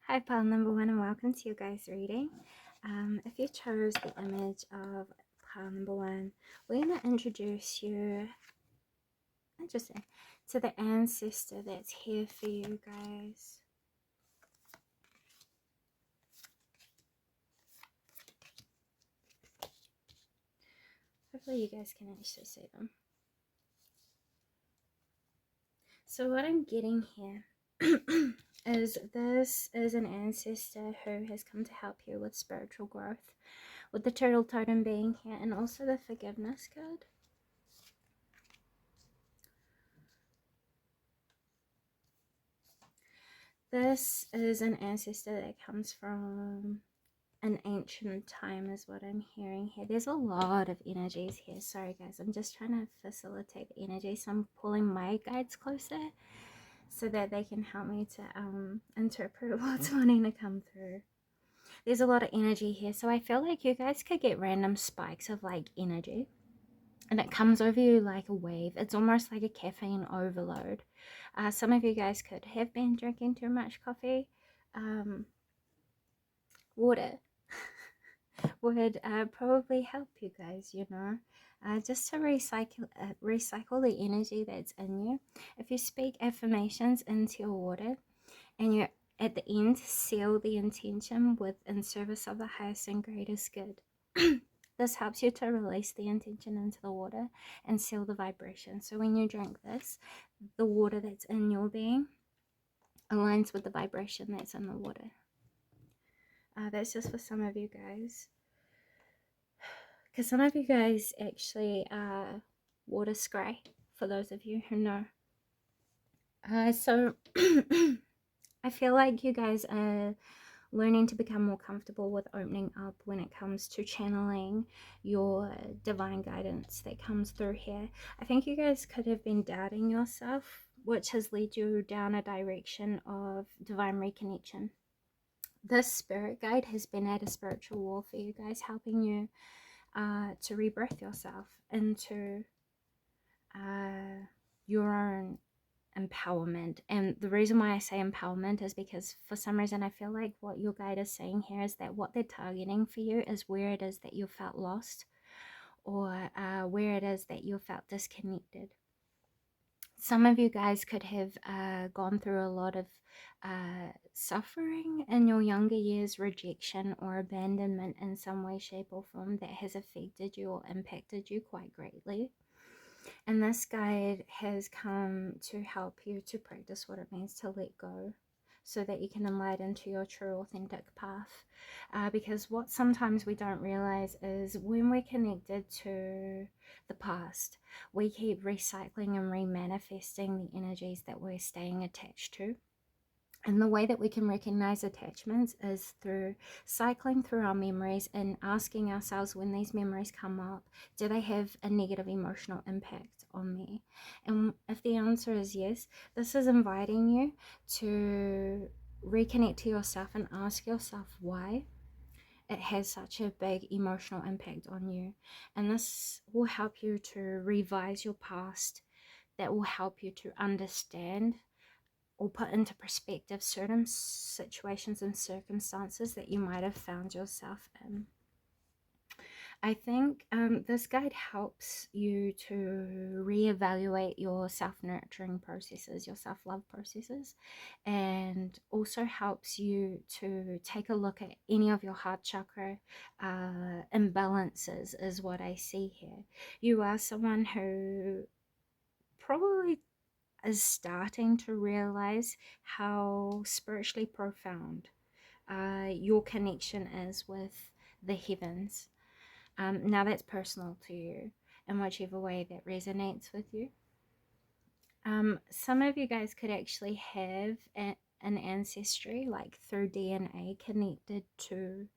Hi, pile number one, and welcome to your guys' reading. If you chose the image of pile number one, we're going to introduce you, interesting, to the ancestor that's here for you guys. Hopefully you guys can actually see them. So what I'm getting here is this is an ancestor who has come to help you with spiritual growth, with the turtle totem being here, and also the forgiveness card. This is an ancestor that comes from an ancient time is what I'm hearing here. There's a lot of energies here. Sorry guys, I'm just trying to facilitate the energy. So I'm pulling my guides closer so that they can help me to interpret what's wanting to come through. There's a lot of energy here. So I feel like you guys could get random spikes of like energy. And it comes over you like a wave. It's almost like a caffeine overload. Some of you guys could have been drinking too much coffee. Water would probably help you guys, you know, just to recycle the energy that's in you. If you speak affirmations into your water and you at the end seal the intention with in service of the highest and greatest good. This helps you to release the intention into the water and seal the vibration. So when you drink this, the water that's in your being aligns with the vibration that's in the water. That's just for some of you guys. Because some of you guys actually water scry, for those of you who know. So I feel like you guys are learning to become more comfortable with opening up when it comes to channeling your divine guidance that comes through here. I think you guys could have been doubting yourself, which has led you down a direction of divine reconnection. This spirit guide has been at a spiritual wall for you guys, helping you to rebirth yourself into your own empowerment. And the reason why I say empowerment is because for some reason I feel like what your guide is saying here is that what they're targeting for you is where it is that you felt lost, or where it is that you felt disconnected. Some of you guys could have gone through a lot of suffering in your younger years, rejection or abandonment in some way, shape or form that has affected you or impacted you quite greatly. And this guide has come to help you to practice what it means to let go, so that you can enlighten to your true authentic path. Because what sometimes we don't realize is when we're connected to the past, we keep recycling and remanifesting the energies that we're staying attached to. And the way that we can recognize attachments is through cycling through our memories and asking ourselves, when these memories come up, do they have a negative emotional impact on me? And if the answer is yes, this is inviting you to reconnect to yourself and ask yourself why it has such a big emotional impact on you. And this will help you to revise your past. That will help you to understand or put into perspective certain situations and circumstances that you might have found yourself in. I think this guide helps you to reevaluate your self-nurturing processes, your self-love processes, and also helps you to take a look at any of your heart chakra imbalances is what I see here. You are someone who probably is starting to realize how spiritually profound your connection is with the heavens. Now that's personal to you in whichever way that resonates with you. Some of you guys could actually have an ancestry, like through DNA, connected to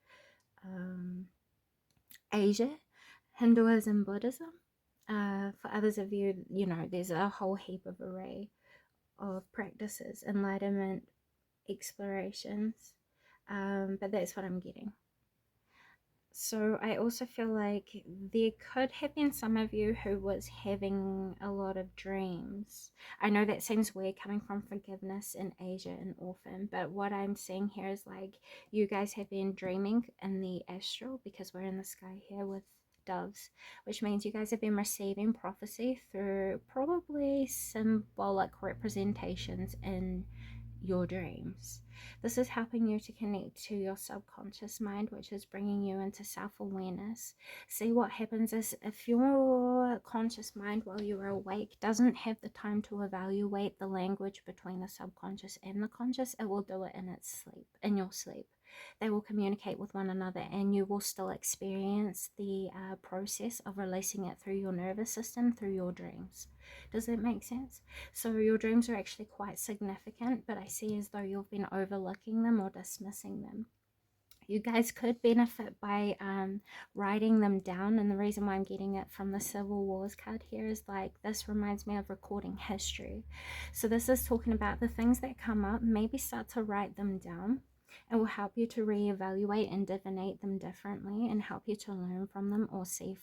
Asia, Hinduism, Buddhism. For others of you, you know, there's a whole heap of array of practices, enlightenment, explorations, but that's what I'm getting. So I also feel like there could have been some of you who was having a lot of dreams. I know that seems weird coming from forgiveness in Asia and orphan, but what I'm seeing here is like you guys have been dreaming in the astral, because we're in the sky here with doves, which means you guys have been receiving prophecy through probably symbolic representations in your dreams. This is helping you to connect to your subconscious mind, which is bringing you into self-awareness. See, what happens is if your conscious mind while you're awake doesn't have the time to evaluate the language between the subconscious and the conscious, it will do it in its sleep, in your sleep. They will communicate with one another, and you will still experience the process of releasing it through your nervous system, through your dreams. Does that make sense? So your dreams are actually quite significant, but I see as though you've been overlooking them or dismissing them. You guys could benefit by writing them down, and the reason why I'm getting it from the Civil Wars card here is like this reminds me of recording history. So this is talking about the things that come up. Maybe start to write them down. It will help you to reevaluate and divinate them differently, and help you to learn from them or see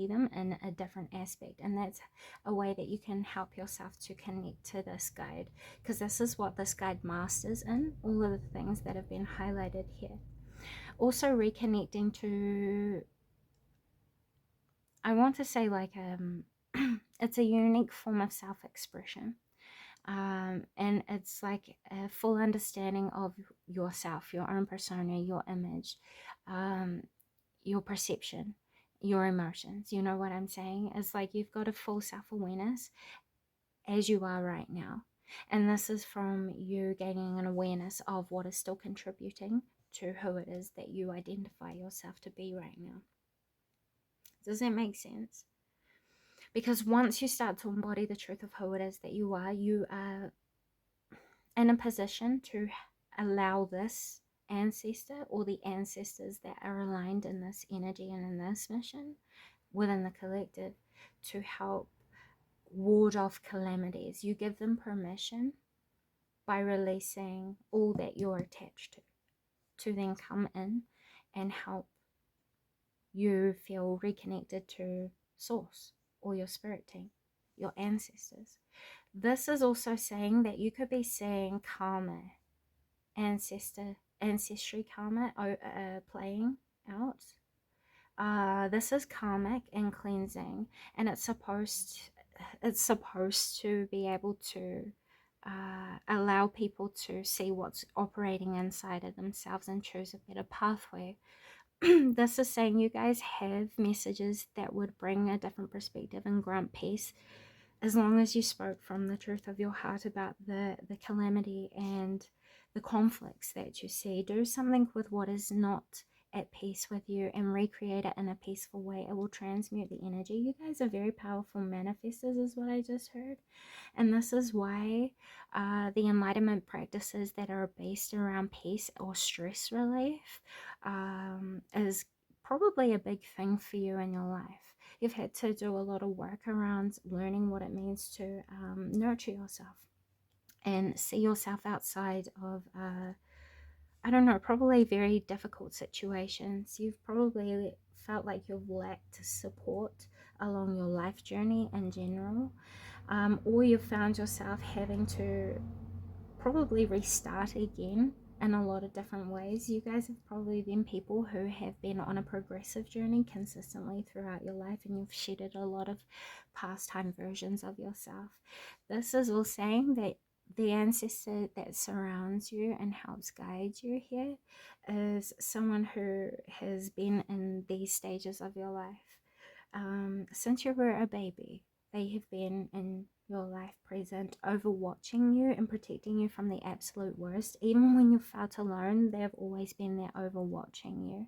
them in a different aspect. And that's a way that you can help yourself to connect to this guide, because this is what this guide masters in, all of the things that have been highlighted here. Also reconnecting to, I want to say like it's a unique form of self-expression, and it's like a full understanding of yourself, your own persona, your image, your perception, your emotions. You know what I'm saying? It's like you've got a full self-awareness as you are right now, and this is from you gaining an awareness of what is still contributing to who it is that you identify yourself to be right now. Does that make sense? Because once you start to embody the truth of who it is that you are in a position to allow this ancestor or the ancestors that are aligned in this energy and in this mission within the collective to help ward off calamities. You give them permission by releasing all that you're attached to then come in and help you feel reconnected to source or your spirit team, your ancestors. This is also saying that you could be seeing karma, ancestry karma playing out. This is karmic and cleansing, and it's supposed to be able to allow people to see what's operating inside of themselves and choose a better pathway. This is saying you guys have messages that would bring a different perspective and grant peace, as long as you spoke from the truth of your heart about the calamity and the conflicts that you see. Do something with what is not at peace with you and recreate it in a peaceful way. It will transmute the energy. You guys are very powerful manifestors, is what I just heard. And this is why the enlightenment practices that are based around peace or stress relief is probably a big thing for you in your life. You've had to do a lot of work around learning what it means to nurture yourself and see yourself outside of I don't know, probably very difficult situations. You've probably felt like you've lacked support along your life journey in general, or you've found yourself having to probably restart again in a lot of different ways. You guys have probably been people who have been on a progressive journey consistently throughout your life, and you've shedded a lot of past time versions of yourself. This is all saying that the ancestor that surrounds you and helps guide you here is someone who has been in these stages of your life since you were a baby. They have been in your life present, overwatching you and protecting you from the absolute worst. Even when you felt alone, they have always been there overwatching you.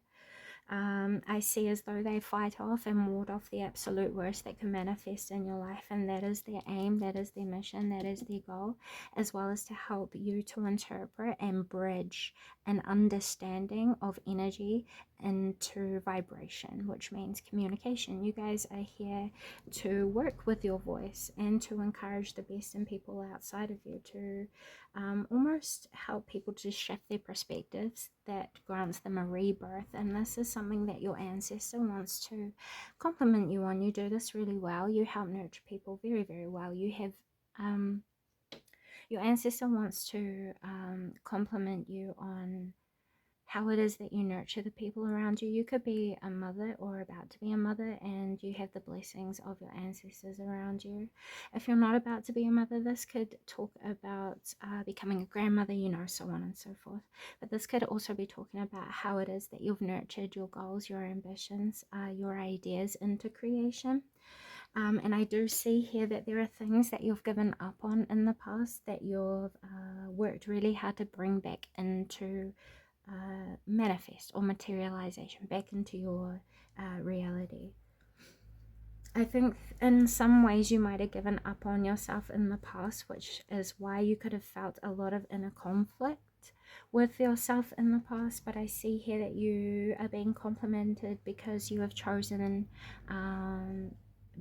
I see as though they fight off and ward off the absolute worst that can manifest in your life, and that is their aim, that is their mission, that is their goal, as well as to help you to interpret and bridge an understanding of energy into vibration, which means communication. You guys are here to work with your voice and to encourage the best in people outside of you, to almost help people to shift their perspectives. That grants them a rebirth, and this is something that your ancestor wants to compliment you on. You do this really well. You help nurture people very, very well. You have your ancestor wants to compliment you on how it is that you nurture the people around you. You could be a mother or about to be a mother, and you have the blessings of your ancestors around you. If you're not about to be a mother, this could talk about becoming a grandmother, you know, so on and so forth. But this could also be talking about how it is that you've nurtured your goals, your ambitions, your ideas into creation. And I do see here that there are things that you've given up on in the past that you've worked really hard to bring back into manifest or materialization, back into your reality. I think in some ways you might have given up on yourself in the past, which is why you could have felt a lot of inner conflict with yourself in the past. But I see here that you are being complimented because you have chosen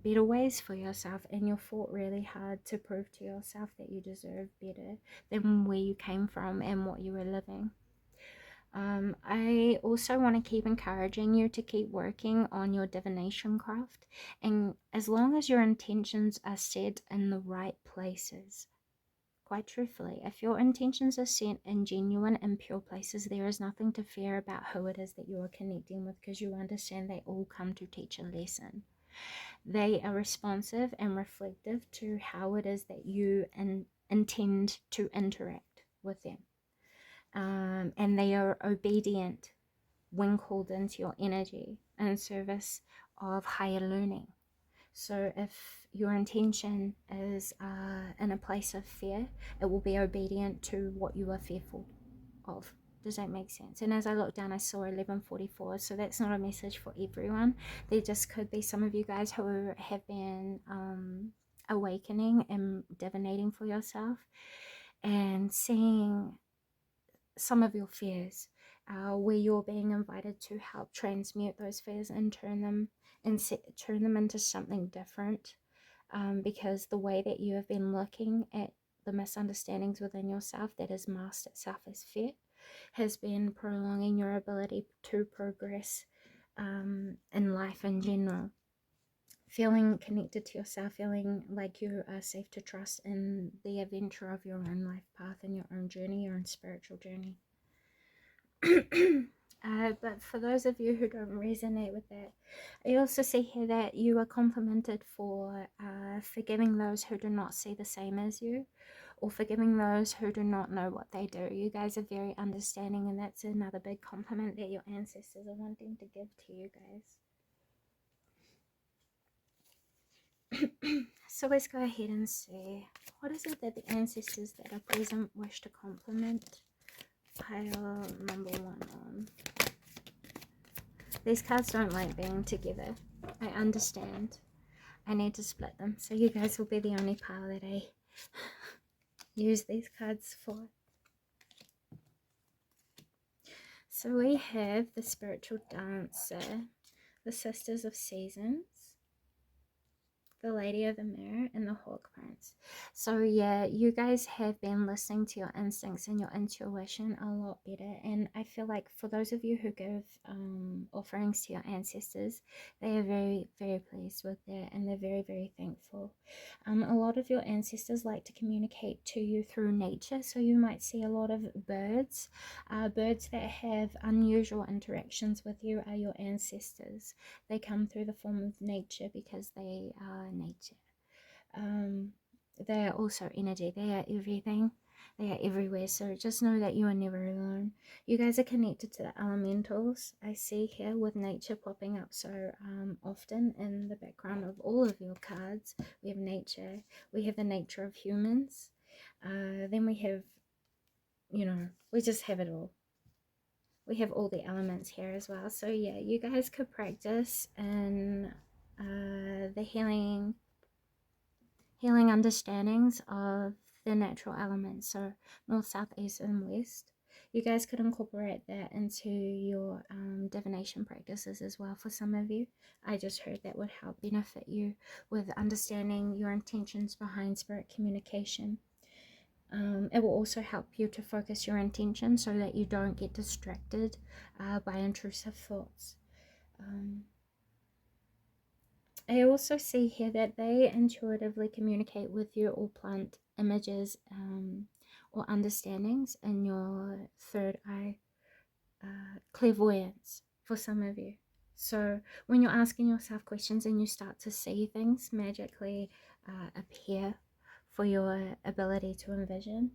better ways for yourself, and you fought really hard to prove to yourself that you deserve better than where you came from and what you were living. I also want to keep encouraging you to keep working on your divination craft, and as long as your intentions are set in the right places, quite truthfully, if your intentions are set in genuine and pure places, there is nothing to fear about who it is that you are connecting with, because you understand they all come to teach a lesson. They are responsive and reflective to how it is that you intend to interact with them. And they are obedient when called into your energy in service of higher learning. So if your intention is in a place of fear, it will be obedient to what you are fearful of. Does that make sense? And as I looked down, I saw 1144, so that's not a message for everyone. There just could be some of you guys who have been awakening and divinating for yourself and seeing some of your fears, where you're being invited to help transmute those fears and turn them into something different, because the way that you have been looking at the misunderstandings within yourself that has masked itself as fear has been prolonging your ability to progress in life in general. Feeling connected to yourself, feeling like you are safe to trust in the adventure of your own life path and your own journey, your own spiritual journey. But for those of you who don't resonate with that, I also see here that you are complimented for forgiving those who do not see the same as you, or forgiving those who do not know what they do. You guys are very understanding, and that's another big compliment that your ancestors are wanting to give to you guys. So let's go ahead and see, what is it that the ancestors that are present wish to compliment pile number 1 on? These cards don't like being together. I understand. I need to split them, so you guys will be the only pile that I use these cards for. So we have the Spiritual Dancer, the Sisters of Seasons, the Lady of the Mirror, and the Hawk Prince. So yeah, you guys have been listening to your instincts and your intuition a lot better, and I feel like for those of you who give offerings to your ancestors, they are very, very pleased with that, and they're very, very thankful. A lot of your ancestors like to communicate to you through nature, so you might see a lot of birds. Birds that have unusual interactions with you are your ancestors. They come through the form of nature because they are nature. They are also energy. They are everything. They are everywhere. So just know that you are never alone. You guys are connected to the elementals. I see here with nature popping up so often in the background of all of your cards. We have nature. We have the nature of humans. Then we have, you know, we just have it all. We have all the elements here as well. So yeah, you guys could practice in the healing understandings of the natural elements, so north, south, east, and west. You guys could incorporate that into your divination practices as well for some of you. I just heard that would help benefit you with understanding your intentions behind spirit communication. It will also help you to focus your intention so that you don't get distracted by intrusive thoughts. I also see here that they intuitively communicate with you or plant images or understandings in your third eye, clairvoyance for some of you. So when you're asking yourself questions and you start to see things magically appear for your ability to envision,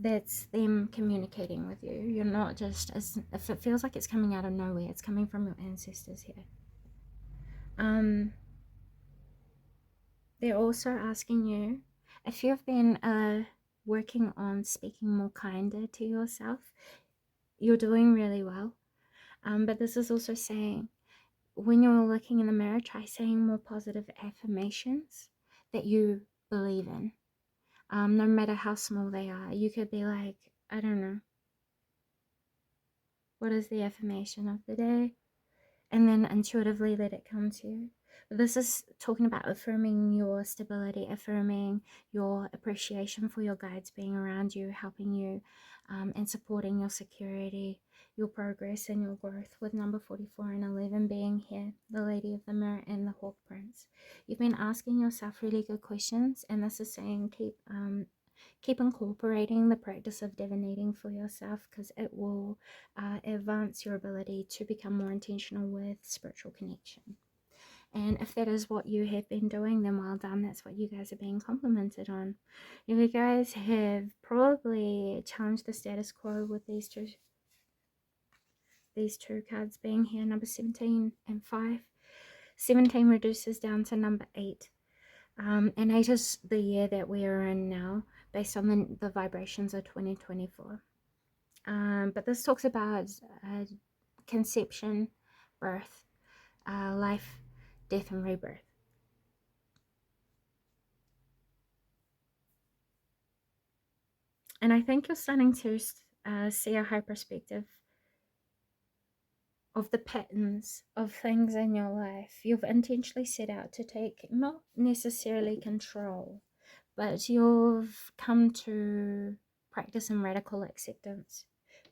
that's them communicating with you. You're not just, if it feels like it's coming out of nowhere, it's coming from your ancestors here. They're also asking you if you've been working on speaking more kinder to yourself. You're doing really well. But this is also saying, when you're looking in the mirror, try saying more positive affirmations that you believe in. No matter how small they are. You could be like, I don't know, what is the affirmation of the day? And then intuitively let it come to you. This is talking about affirming your stability, affirming your appreciation for your guides being around you, helping you, and supporting your security, your progress, and your growth, with number 44 and 11 being here, the Lady of the Mirror and the Hawk Prince. You've been asking yourself really good questions, and this is saying keep incorporating the practice of divinating for yourself, because it will advance your ability to become more intentional with spiritual connection. And if that is what you have been doing, then well done. That's what you guys are being complimented on. You guys have probably challenged the status quo with these two cards being here, number 17 and 5. 17 reduces down to number 8. And 8 is the year that we are in now, based on the vibrations of 2024. But this talks about conception, birth, life, death, and rebirth. And I think you're starting to see a high perspective of the patterns of things in your life. You've intentionally set out to take not necessarily control, but you've come to practice in radical acceptance,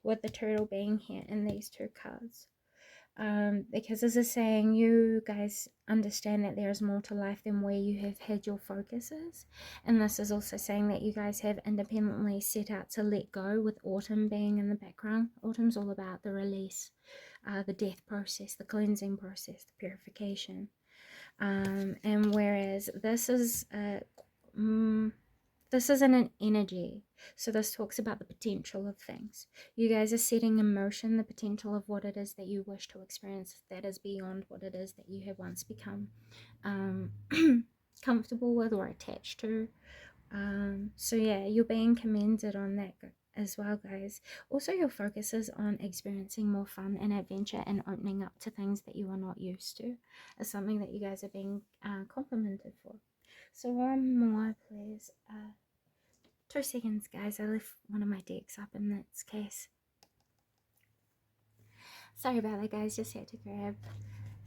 with the turtle being here in these two cards. Because this is saying you guys understand that there is more to life than where you have had your focuses. And this is also saying that you guys have independently set out to let go, with autumn being in the background. Autumn's all about the release, the death process, the cleansing process, the purification. And whereas this is an energy, so this talks about the potential of things. You guys are setting in motion the potential of what it is that you wish to experience that is beyond what it is that you have once become comfortable with or attached to. So yeah, you're being commended on that as well, guys. Also, your focus is on experiencing more fun and adventure and opening up to things that you are not used to, is something that you guys are being complimented for. So one more, please. 2 seconds, guys. I left one of my decks up in this case. Sorry about that, guys. Just had to grab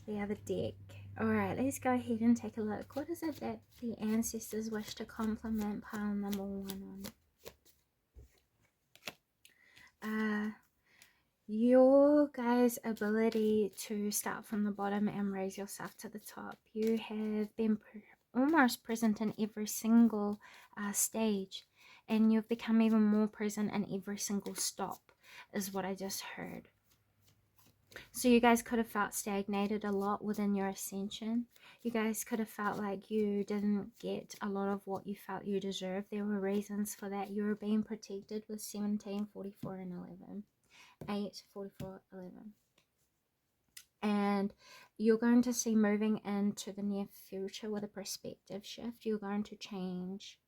the other deck. Alright, let's go ahead and take a look. What is it that the ancestors wish to compliment pile number 1 on? Your guys' ability to start from the bottom and raise yourself to the top. You have been almost present in every single stage, and you've become even more present in every single stop, is what I just heard. So you guys could have felt stagnated a lot within your ascension. You guys could have felt like you didn't get a lot of what you felt you deserved. There were reasons for that. You were being protected with 17, 44, and 11. 8, 44, 11. And you're going to see moving into the near future with a perspective shift. You're going to change.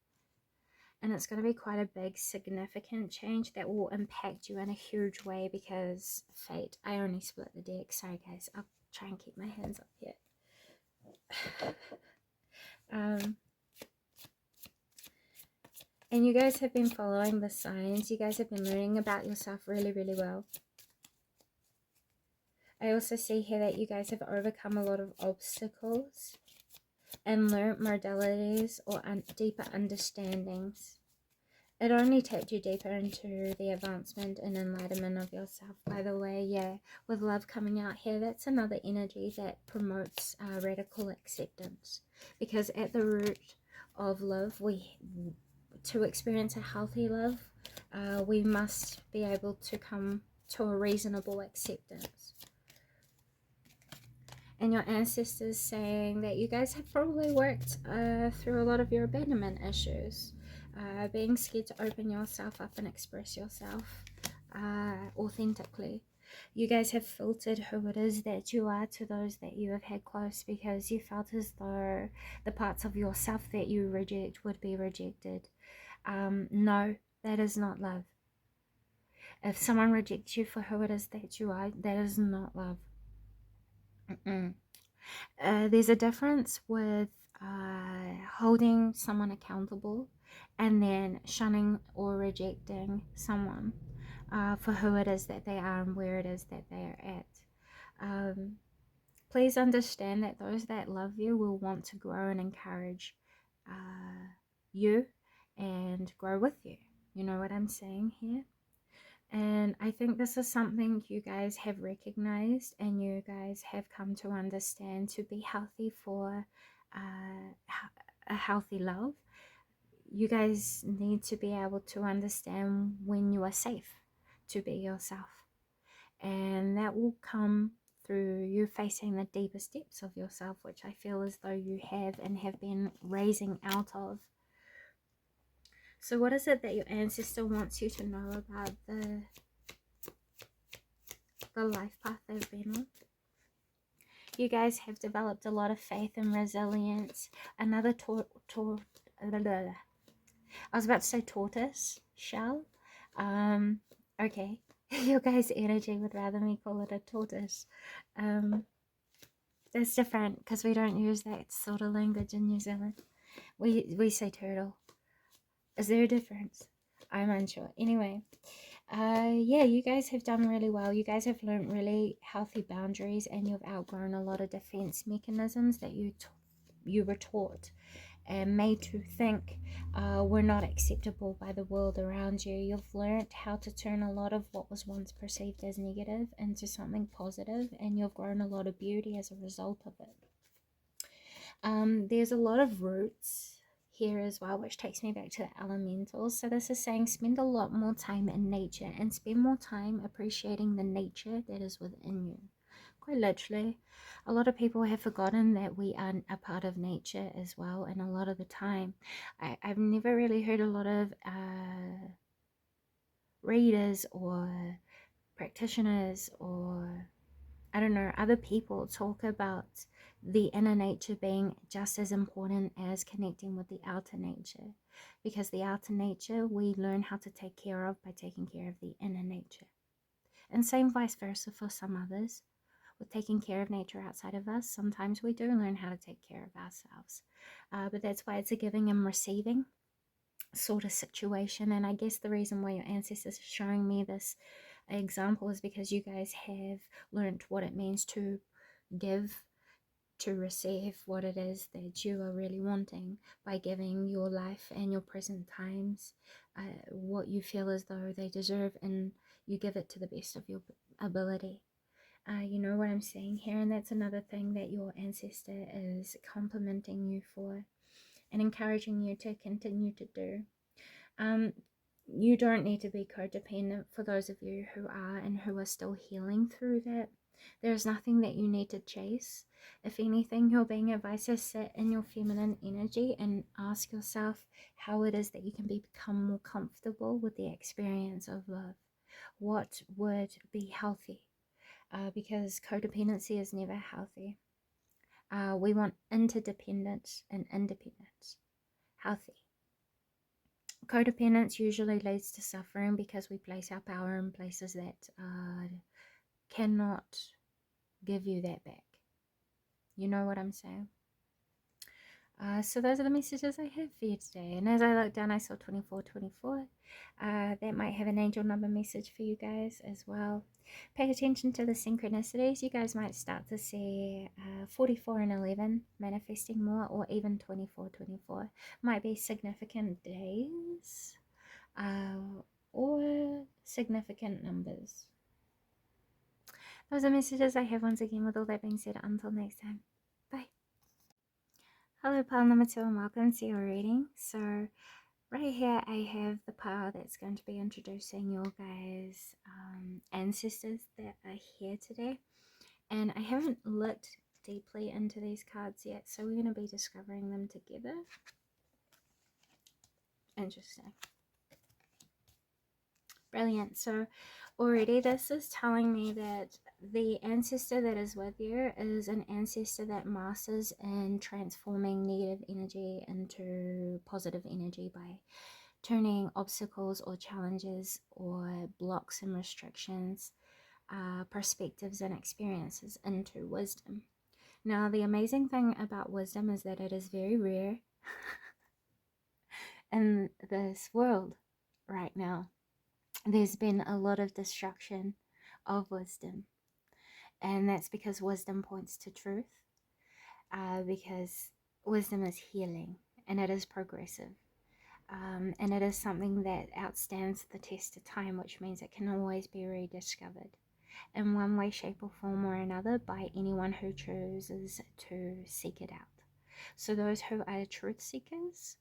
And it's going to be quite a big, significant change that will impact you in a huge way, because fate. I only split the deck. Sorry, guys. I'll try and keep my hands up here. And you guys have been following the signs. You guys have been learning about yourself really, really well. I also see here that you guys have overcome a lot of obstacles and learnt modalities or deeper understandings. It only takes you deeper into the advancement and enlightenment of yourself, by the way. Yeah, with love coming out here, that's another energy that promotes radical acceptance. Because at the root of love, to experience a healthy love, we must be able to come to a reasonable acceptance. And your ancestors saying that you guys have probably worked through a lot of your abandonment issues, being scared to open yourself up and express yourself authentically. You guys have filtered who it is that you are to those that you have had close, because you felt as though the parts of yourself that you reject would be rejected. No, that is not love. If someone rejects you for who it is that you are, that is not love. There's a difference with holding someone accountable and then shunning or rejecting someone for who it is that they are and where it is that they are at. Please understand that those that love you will want to grow and encourage you and grow with you. You know what I'm saying here? And I think this is something you guys have recognized and you guys have come to understand. To be healthy for a healthy love, you guys need to be able to understand when you are safe to be yourself. And that will come through you facing the deepest depths of yourself, which I feel as though you have and have been raising out of. So what is it that your ancestor wants you to know about the life path they've been on? You guys have developed a lot of faith and resilience. Another I was about to say tortoise shell. Okay. Your guys' energy would rather me call it a tortoise. That's different because we don't use that sort of language in New Zealand. We say turtle. Is there a difference? I'm unsure. Anyway, yeah, you guys have done really well. You guys have learned really healthy boundaries, and you've outgrown a lot of defense mechanisms that you were taught and made to think were not acceptable by the world around you. You've learned how to turn a lot of what was once perceived as negative into something positive, and you've grown a lot of beauty as a result of it. There's a lot of roots here as well, which takes me back to the elementals. So this is saying spend a lot more time in nature and spend more time appreciating the nature that is within you. Quite literally, a lot of people have forgotten that we are a part of nature as well, and a lot of the time I've never really heard a lot of readers or practitioners or I don't know, other people talk about the inner nature being just as important as connecting with the outer nature, because the outer nature we learn how to take care of by taking care of the inner nature, and same vice versa for some others. With taking care of nature outside of us, sometimes we do learn how to take care of ourselves, but that's why it's a giving and receiving sort of situation. And I guess the reason why your ancestors are showing me this example is because you guys have learned what it means to give, to receive what it is that you are really wanting by giving your life and your present times what you feel as though they deserve, and you give it to the best of your ability. You know what I'm saying here? And that's another thing that your ancestor is complimenting you for and encouraging you to continue to do. You don't need to be codependent for those of you who are and who are still healing through that. There's nothing that you need to chase. If anything, you're being advised to sit in your feminine energy and ask yourself how it is that you can become more comfortable with the experience of love. What would be healthy? Because codependency is never healthy. We want interdependence and independence. Healthy. Codependence usually leads to suffering because we place our power in places that cannot give you that back. You know what I'm saying? So those are the messages I have for you today. And as I looked down, I saw 2424. That might have an angel number message for you guys as well. Pay attention to the synchronicities. You guys might start to see 44 and 11 manifesting more, or even 2424. Might be significant days or significant numbers. Those are messages I have once again. With all that being said, until next time, bye. Hello, pile number 2, and welcome to your reading. So right here I have the pile that's going to be introducing your guys' ancestors that are here today. And I haven't looked deeply into these cards yet, so we're going to be discovering them together. Interesting. Brilliant. So already this is telling me that the ancestor that is with you is an ancestor that masters in transforming negative energy into positive energy by turning obstacles or challenges or blocks and restrictions, perspectives and experiences into wisdom. Now, the amazing thing about wisdom is that it is very rare in this world right now. There's been a lot of destruction of wisdom, and that's because wisdom points to truth, because wisdom is healing and it is progressive, and it is something that outstands the test of time, which means it can always be rediscovered in one way, shape or form or another by anyone who chooses to seek it out. So those who are truth seekers,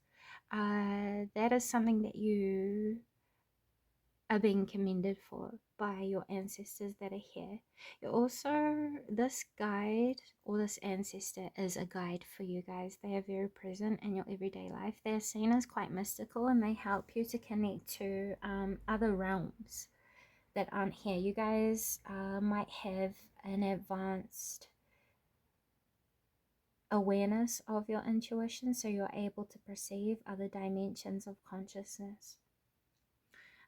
that is something that you are being commended for by your ancestors that are here. You also, this guide or this ancestor is a guide for you guys. They are very present in your everyday life. They're seen as quite mystical, and they help you to connect to other realms that aren't here. You guys might have an advanced awareness of your intuition, so you're able to perceive other dimensions of consciousness.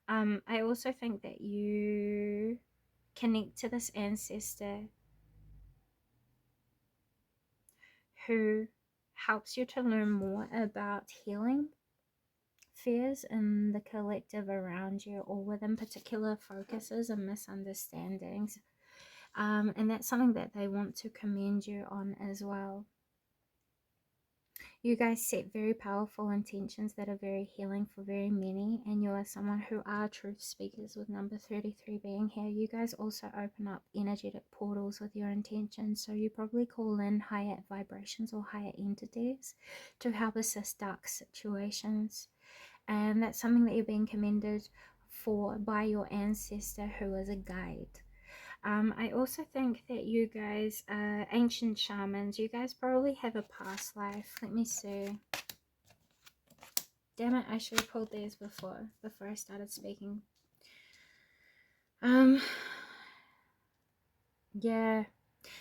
I also think that you connect to this ancestor who helps you to learn more about healing fears in the collective around you, or within particular focuses and misunderstandings. And that's something that they want to commend you on as well. You guys set very powerful intentions that are very healing for very many, and you are someone who are truth speakers, with number 33 being here. You guys also open up energetic portals with your intentions, so you probably call in higher vibrations or higher entities to help assist dark situations, and that's something that you're being commended for by your ancestor who is a guide. I also think that you guys are ancient shamans. You guys probably have a past life. Let me see. Damn it, I should have pulled these before I started speaking. Yeah.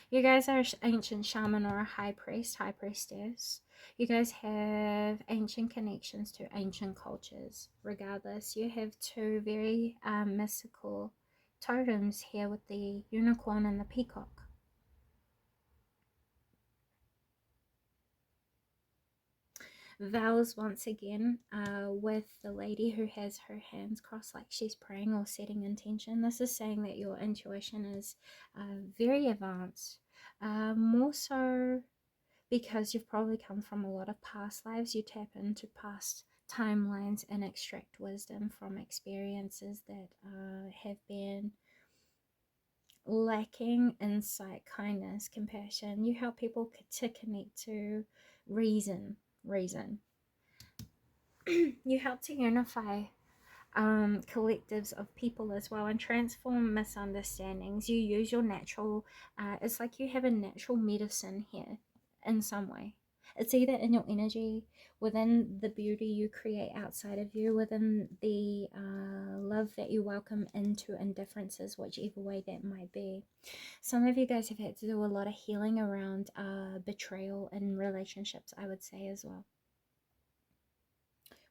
You guys are ancient shaman or a high priest, high priestess. You guys have ancient connections to ancient cultures. Regardless, you have two very mystical totems here with the unicorn and the peacock. Vows once again with the lady who has her hands crossed like she's praying or setting intention. This is saying that your intuition is very advanced, more so because you've probably come from a lot of past lives. You tap into past timelines and extract wisdom from experiences that have been lacking insight, kindness, compassion. You help people to connect to reason. You help to unify collectives of people as well, and transform misunderstandings. You use your natural, it's like you have a natural medicine here in some way. It's either in your energy, within the beauty you create outside of you, within the love that you welcome into indifferences, whichever way that might be. Some of you guys have had to do a lot of healing around betrayal in relationships, I would say, as well,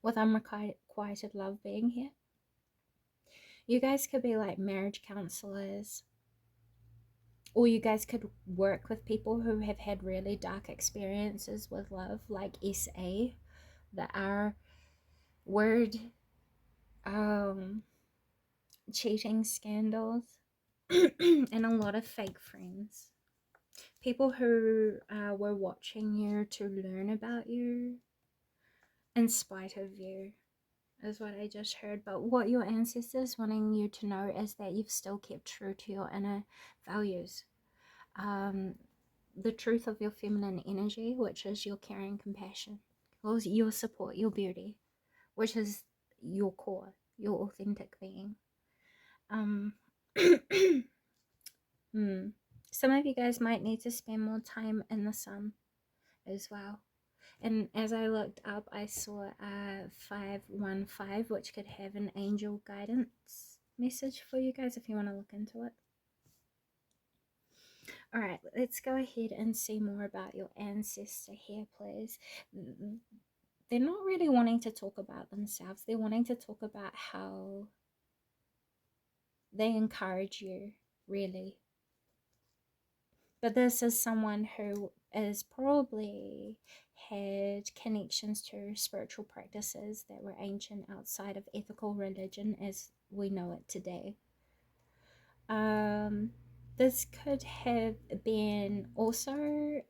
with unrequited love being here. You guys could be like marriage counselors, Or you guys could work with people who have had really dark experiences with love, like SA, the R word, cheating scandals, and a lot of fake friends. People who were watching you to learn about you in spite of you, is what I just heard. But what your ancestors wanting you to know is that you've still kept true to your inner values. The truth of your feminine energy, which is your caring compassion, your support, your beauty, which is your core, your authentic being. Some of you guys might need to spend more time in the sun as well. And as I looked up, I saw 515, which could have an angel guidance message for you guys if you want to look into it. All right, let's go ahead and see more about your ancestor here, please. They're not really wanting to talk about themselves. They're wanting to talk about how they encourage you, really. But this is someone who is probably had connections to spiritual practices that were ancient outside of ethical religion as we know it today. This could have been also,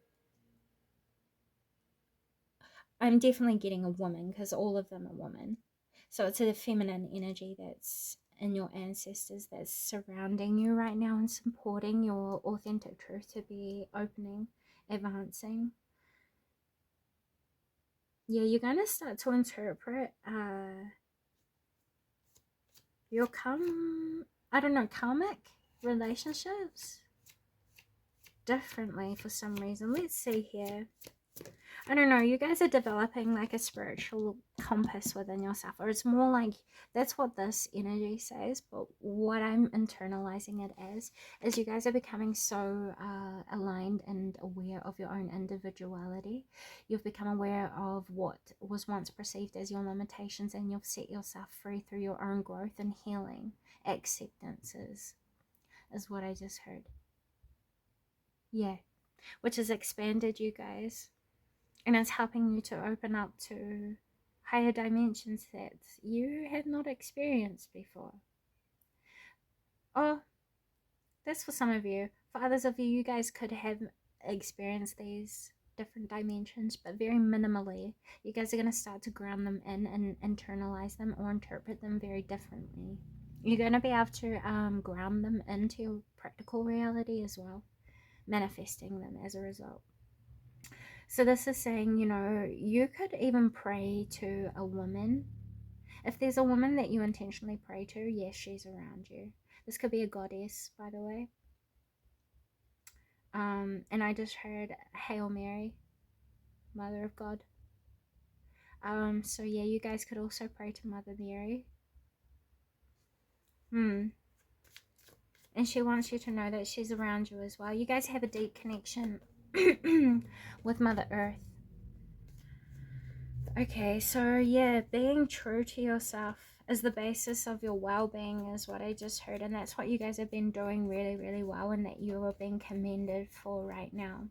I'm definitely getting a woman because all of them are women. So it's a feminine energy that's in your ancestors that's surrounding you right now and supporting your authentic truth to be opening, advancing. Yeah, you're going to start to interpret your karmic relationships differently for some reason. Let's see here. I don't know, you guys are developing like a spiritual compass within yourself, or it's more like that's what this energy says, but what I'm internalizing it as is you guys are becoming so aligned and aware of your own individuality. You've become aware of what was once perceived as your limitations, and you've set yourself free through your own growth and healing. Acceptances is what I just heard. Yeah, which has expanded you guys. And it's helping you to open up to higher dimensions that you have not experienced before. Oh, that's for some of you. For others of you, you guys could have experienced these different dimensions, but very minimally. You guys are going to start to ground them in and internalize them or interpret them very differently. You're going to be able to ground them into your practical reality as well, manifesting them as a result. So this is saying, you know, you could even pray to a woman. If there's a woman that you intentionally pray to, yes, she's around you. This could be a goddess, by the way. And I just heard Hail Mary, Mother of God. So yeah, you guys could also pray to Mother Mary. And she wants you to know that she's around you as well. You guys have a deep connection with Mother Earth. Okay, so yeah, being true to yourself is the basis of your well-being is what I just heard, and that's what you guys have been doing really, really well, and that you are being commended for right now.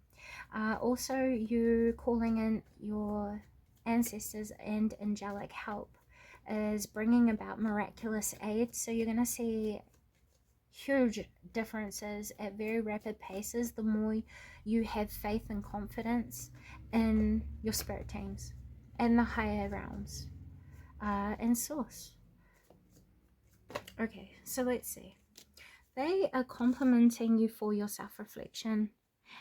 Also, you calling in your ancestors and angelic help is bringing about miraculous aid. So you're going to see huge differences at very rapid paces the more you have faith and confidence in your spirit teams and the higher realms and source. Okay, so let's see. They are complimenting you for your self-reflection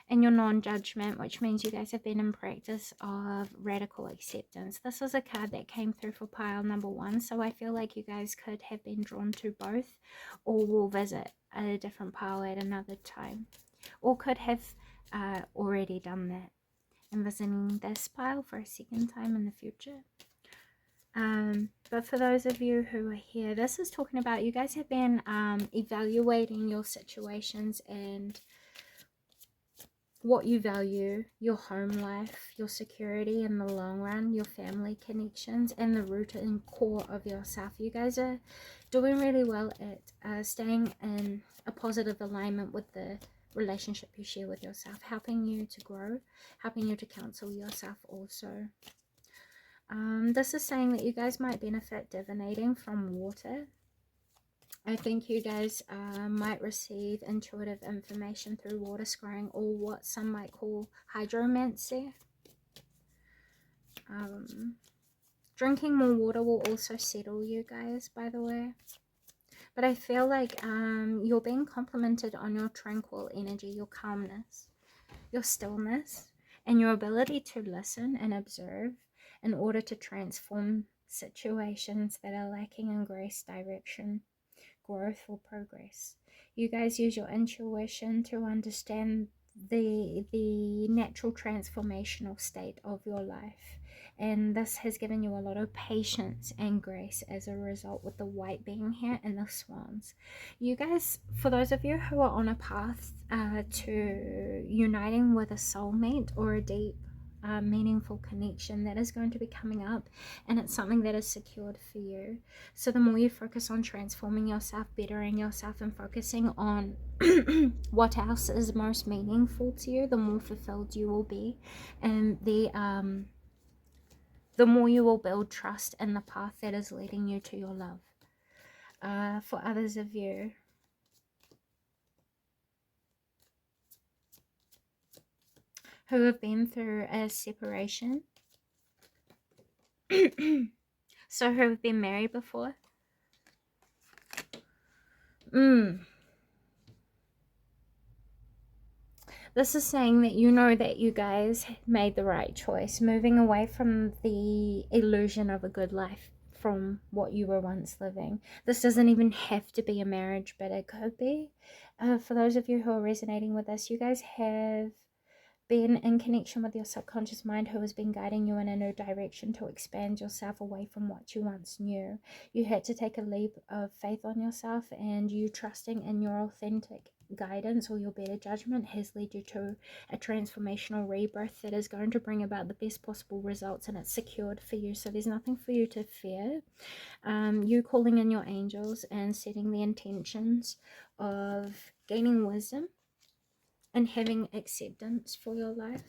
and your non-judgment, which means you guys have been in practice of radical acceptance. This was a card that came through for pile number 1, so I feel like you guys could have been drawn to both, or will visit a different pile at another time, or could have already done that and visiting this pile for a second time in the future. But for those of you who are here, this is talking about you guys have been evaluating your situations and what you value, your home life, your security in the long run, your family connections, and the root and core of yourself. You guys are doing really well at staying in a positive alignment with the relationship you share with yourself, helping you to grow, helping you to counsel yourself also. This is saying that you guys might benefit divinating from water. I think you guys might receive intuitive information through water scrying, or what some might call hydromancy. Drinking more water will also settle you guys, by the way. But I feel like you're being complimented on your tranquil energy, your calmness, your stillness, and your ability to listen and observe in order to transform situations that are lacking in grace, direction, growth, or progress. You guys use your intuition to understand the natural transformational state of your life, and this has given you a lot of patience and grace as a result, with the white being here and the swans. You guys, for those of you who are on a path to uniting with a soulmate or a deep meaningful connection that is going to be coming up, and it's something that is secured for you. So the more you focus on transforming yourself, bettering yourself, and focusing on what else is most meaningful to you, the more fulfilled you will be, and the more you will build trust in the path that is leading you to your love. For others of you, who have been through a separation, so who have been married before, this is saying that you know that you guys made the right choice, moving away from the illusion of a good life from what you were once living. This doesn't even have to be a marriage, but it could be. For those of you who are resonating with this, you guys have been in connection with your subconscious mind, who has been guiding you in a new direction to expand yourself away from what you once knew. You had to take a leap of faith on yourself, and you trusting in your authentic guidance or your better judgment has led you to a transformational rebirth that is going to bring about the best possible results, and it's secured for you. So there's nothing for you to fear. You calling in your angels and setting the intentions of gaining wisdom and having acceptance for your life,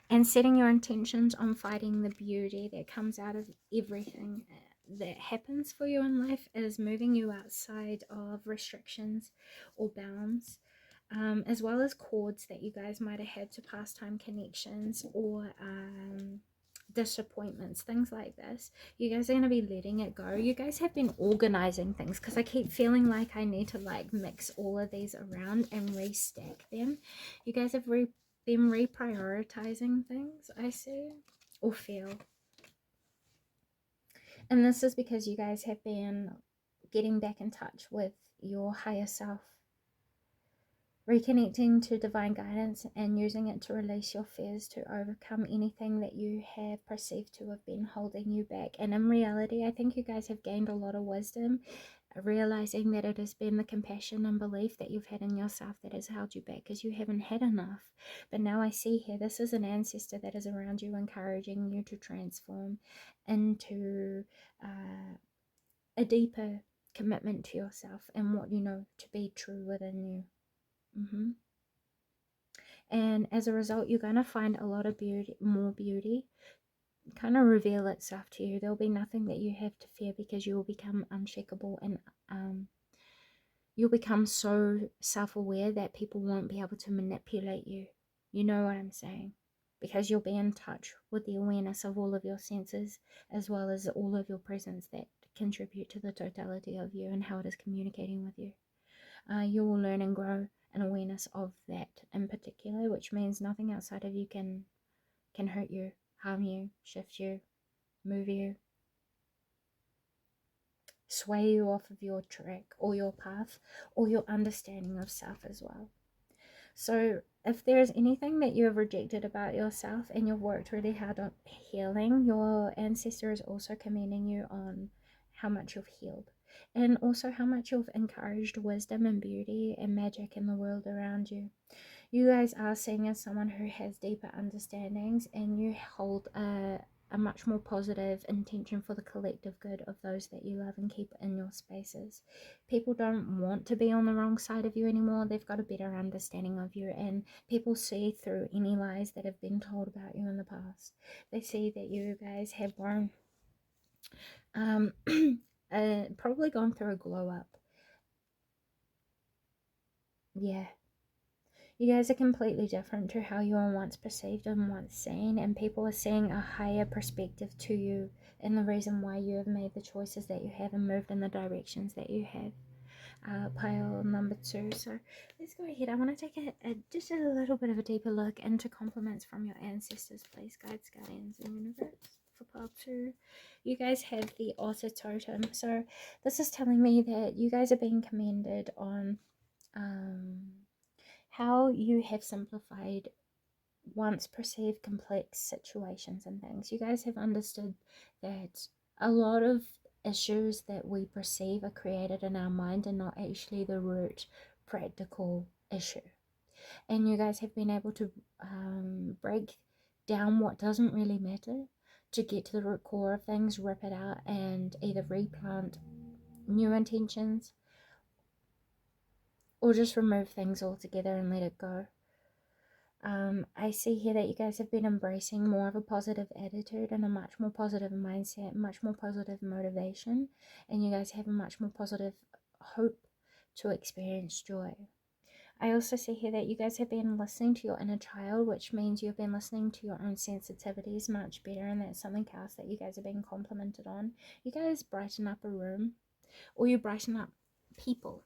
and setting your intentions on fighting the beauty that comes out of everything that happens for you in life, is moving you outside of restrictions or bounds, as well as cords that you guys might have had to past-time connections or disappointments, things like this. You guys are going to be letting it go. You guys have been organizing things, because I keep feeling like I need to like mix all of these around and restack them. You guys have been reprioritizing things, I see, or feel. And this is because you guys have been getting back in touch with your higher self, reconnecting to divine guidance and using it to release your fears, to overcome anything that you have perceived to have been holding you back. And in reality, I think you guys have gained a lot of wisdom, realizing that it has been the compassion and belief that you've had in yourself that has held you back, because you haven't had enough. But now I see here, this is an ancestor that is around you, encouraging you to transform into a deeper commitment to yourself and what you know to be true within you. And as a result, you're going to find a lot of beauty, more beauty kind of reveal itself to you. There'll be nothing that you have to fear, because you will become unshakable, and you'll become so self-aware that people won't be able to manipulate you. You know what I'm saying? Because you'll be in touch with the awareness of all of your senses, as well as all of your presence that contribute to the totality of you and how it is communicating with you. You will learn and grow an awareness of that in particular, which means nothing outside of you can hurt you, harm you, shift you, move you, sway you off of your track or your path or your understanding of self as well. So if there is anything that you have rejected about yourself and you've worked really hard on healing, your ancestor is also commending you on how much you've healed, and also how much you've encouraged wisdom and beauty and magic in the world around you. You guys are seen as someone who has deeper understandings, and you hold a a much more positive intention for the collective good of those that you love and keep in your spaces. People don't want to be on the wrong side of you anymore. They've got a better understanding of you, and people see through any lies that have been told about you in the past. They see that you guys have grown, probably gone through a glow up. Yeah, you guys are completely different to how you were once perceived and once seen, and people are seeing a higher perspective to you and the reason why you have made the choices that you have and moved in the directions that you have. Pile number 2. So let's go ahead. I want to take just a little bit of a deeper look into compliments from your ancestors, please, guides, guardians, and universe. For pile 2, you guys have the otter totem. So this is telling me that you guys are being commended on how you have simplified once perceived complex situations and things. You guys have understood that a lot of issues that we perceive are created in our mind and not actually the root practical issue. And you guys have been able to break down what doesn't really matter to get to the root core of things, rip it out, and either replant new intentions or just remove things altogether and let it go. I see here that you guys have been embracing more of a positive attitude and a much more positive mindset, much more positive motivation, and you guys have a much more positive hope to experience joy. I also see here that you guys have been listening to your inner child, which means you've been listening to your own sensitivities much better, and that's something else that you guys are being complimented on. You guys brighten up a room, or you brighten up people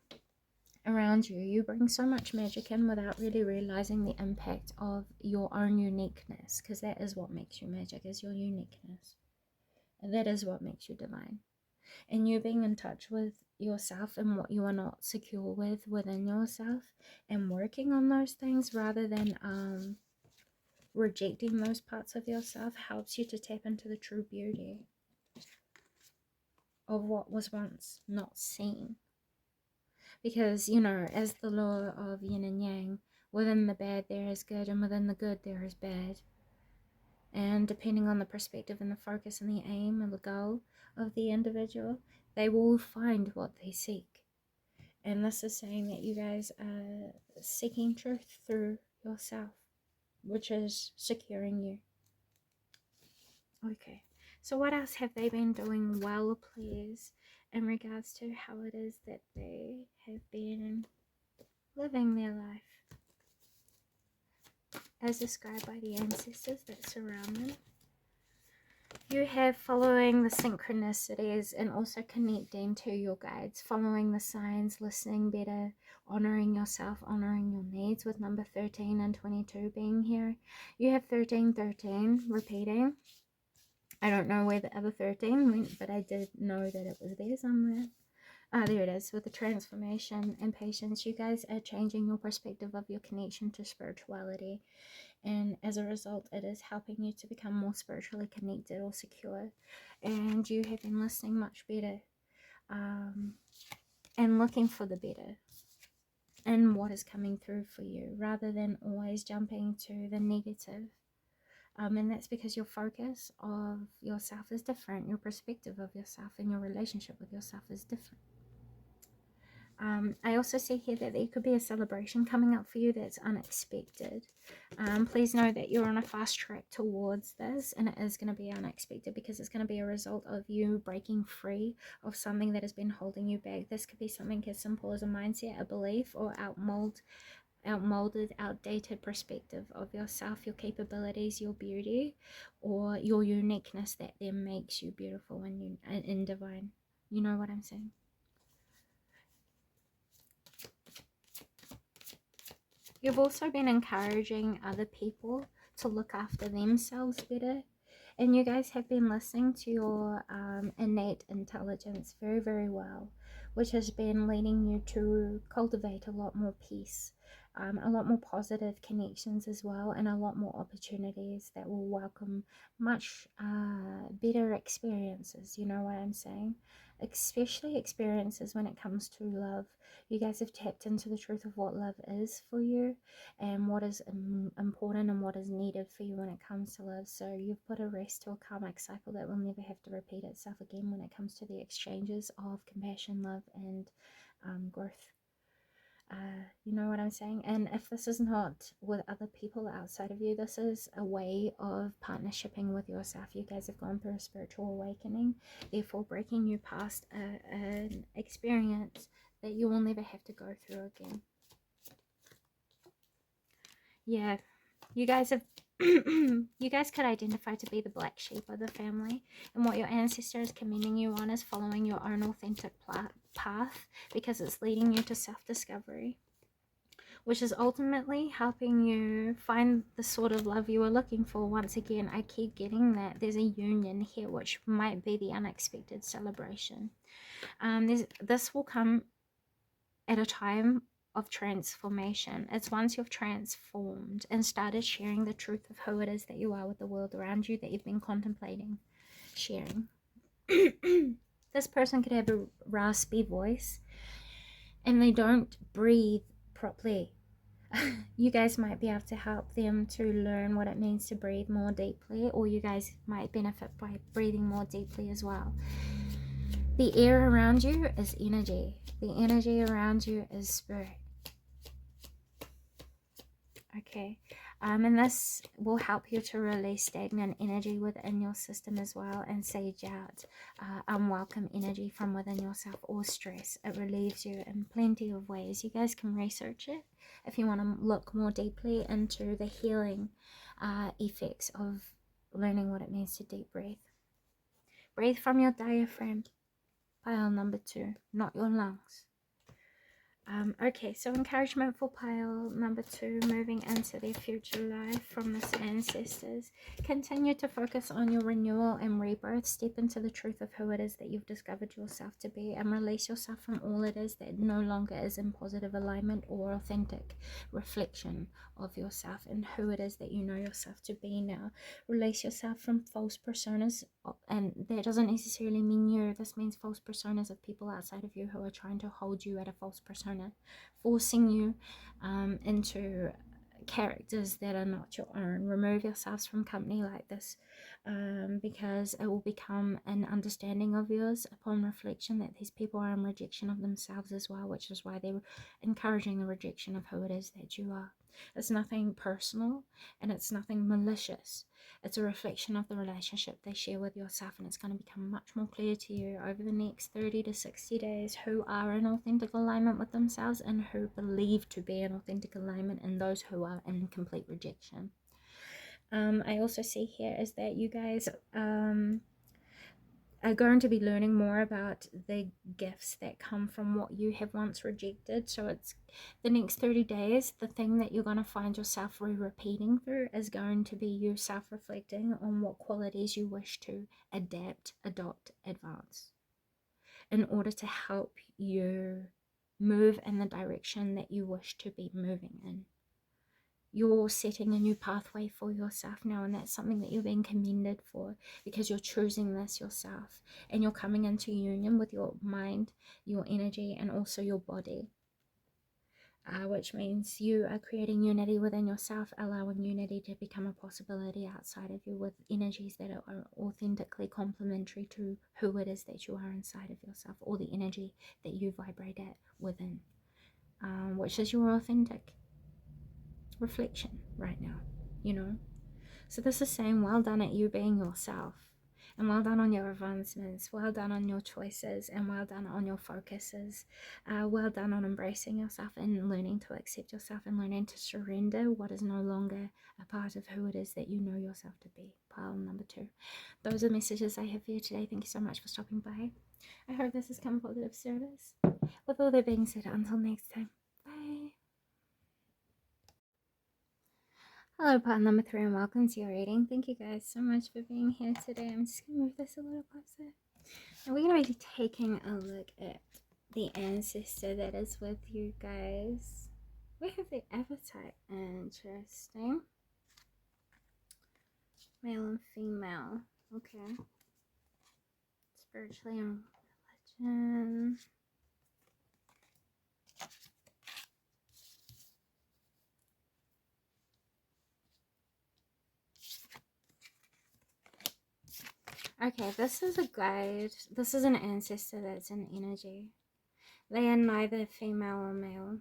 around you. You bring so much magic in without really realizing the impact of your own uniqueness, because that is what makes you magic, is your uniqueness. And that is what makes you divine. And you being in touch with yourself and what you are not secure with within yourself and working on those things rather than rejecting those parts of yourself helps you to tap into the true beauty of what was once not seen. Because, you know, as the law of yin and yang, within the bad there is good, and within the good there is bad. And depending on the perspective and the focus and the aim and the goal of the individual, they will find what they seek. And this is saying that you guys are seeking truth through yourself, which is securing you. Okay, so what else have they been doing well, please, in regards to how it is that they have been living their life as described by the ancestors that surround them? You have following the synchronicities and also connecting to your guides, following the signs, listening better, honoring yourself, honoring your needs, with number 13 and 22 being here. You have 13 repeating. I don't know where the other 13 went, but I did know that it was there somewhere. There it is, with the transformation and patience. You guys are changing your perspective of your connection to spirituality, and as a result it is helping you to become more spiritually connected or secure. And you have been listening much better, and looking for the better and what is coming through for you, rather than always jumping to the negative. And that's because your focus of yourself is different, your perspective of yourself and your relationship with yourself is different. I also see here that there could be a celebration coming up for you that's unexpected. Please know that you're on a fast track towards this, and it is going to be unexpected because it's going to be a result of you breaking free of something that has been holding you back. This could be something as simple as a mindset, a belief, or outmolded, outdated perspective of yourself, your capabilities, your beauty, or your uniqueness that then makes you beautiful and divine. You know what I'm saying? You've also been encouraging other people to look after themselves better. And you guys have been listening to your innate intelligence very, very well, which has been leading you to cultivate a lot more peace, a lot more positive connections as well, and a lot more opportunities that will welcome much better experiences. You know what I'm saying? especially experiences when it comes to love. You guys have tapped into the truth of what love is for you and what is important and what is needed for you when it comes to love. So you've put a rest to a karmic cycle that will never have to repeat itself again when it comes to the exchanges of compassion, love, and growth. You know what I'm saying? And if this is not with other people outside of you, this is a way of partnershiping with yourself. You guys have gone through a spiritual awakening, therefore breaking you past an experience that you will never have to go through again. Yeah, you guys have you guys could identify to be the black sheep of the family, and what your ancestor is commending you on is following your own authentic path, because it's leading you to self-discovery, which is ultimately helping you find the sort of love you were looking for. Once again, I keep getting that there's a union here, which might be the unexpected celebration. This will come at a time of transformation. It's once you've transformed and started sharing the truth of who it is that you are with the world around you that you've been contemplating sharing. This person could have a raspy voice and they don't breathe properly. You guys might be able to help them to learn what it means to breathe more deeply, or you guys might benefit by breathing more deeply as well. The air around you is energy. The energy around you is spirit. Okay, and this will help you to release stagnant energy within your system as well, and sage out unwelcome energy from within yourself or stress. It relieves you in plenty of ways. You guys can research it if you want to look more deeply into the healing effects of learning what it means to deep breathe. Breathe from your diaphragm, pile number 2, not your lungs. Okay, so encouragement for pile number 2, moving into their future life from this ancestors. Continue to focus on your renewal and rebirth. Step into the truth of who it is that you've discovered yourself to be, and release yourself from all it is that no longer is in positive alignment or authentic reflection of yourself and who it is that you know yourself to be now. Release yourself from false personas, and that doesn't necessarily mean you. This means false personas of people outside of you who are trying to hold you at a false persona, forcing you into characters that are not your own. Remove yourselves from company like this, because it will become an understanding of yours upon reflection that these people are in rejection of themselves as well, which is why they're encouraging the rejection of who it is that you are. It's nothing personal and it's nothing malicious. It's a reflection of the relationship they share with yourself, and it's going to become much more clear to you over the next 30 to 60 days who are in authentic alignment with themselves and who believe to be in authentic alignment, and those who are in complete rejection. I also see here is that you guys are going to be learning more about the gifts that come from what you have once rejected. So it's the next 30 days, the thing that you're going to find yourself repeating through is going to be you self-reflecting on what qualities you wish to adapt, adopt, advance in order to help you move in the direction that you wish to be moving in. You're setting a new pathway for yourself now, and that's something that you're being commended for, because you're choosing this yourself, and you're coming into union with your mind, your energy, and also your body, which means you are creating unity within yourself, allowing unity to become a possibility outside of you with energies that are authentically complementary to who it is that you are inside of yourself, or the energy that you vibrate at within, which is your authentic reflection right now, you know. So this is saying well done at you being yourself, and well done on your advancements, well done on your choices, and well done on your focuses, well done on embracing yourself and learning to accept yourself and learning to surrender what is no longer a part of who it is that you know yourself to be. Pile number 2. Those are the messages I have for you today. Thank you so much for stopping by. I hope this has come positive service. With all that being said, until next time, bye. Hello, part number 3, and welcome to your reading. Thank you guys so much for being here today. I'm just going to move this a little closer. And we're going to be taking a look at the ancestor that is with you guys. We have the appetite. Interesting. Male and female. Okay. Spiritually and question. Okay, this is a guide. This is an ancestor that's in energy. They are neither female or male.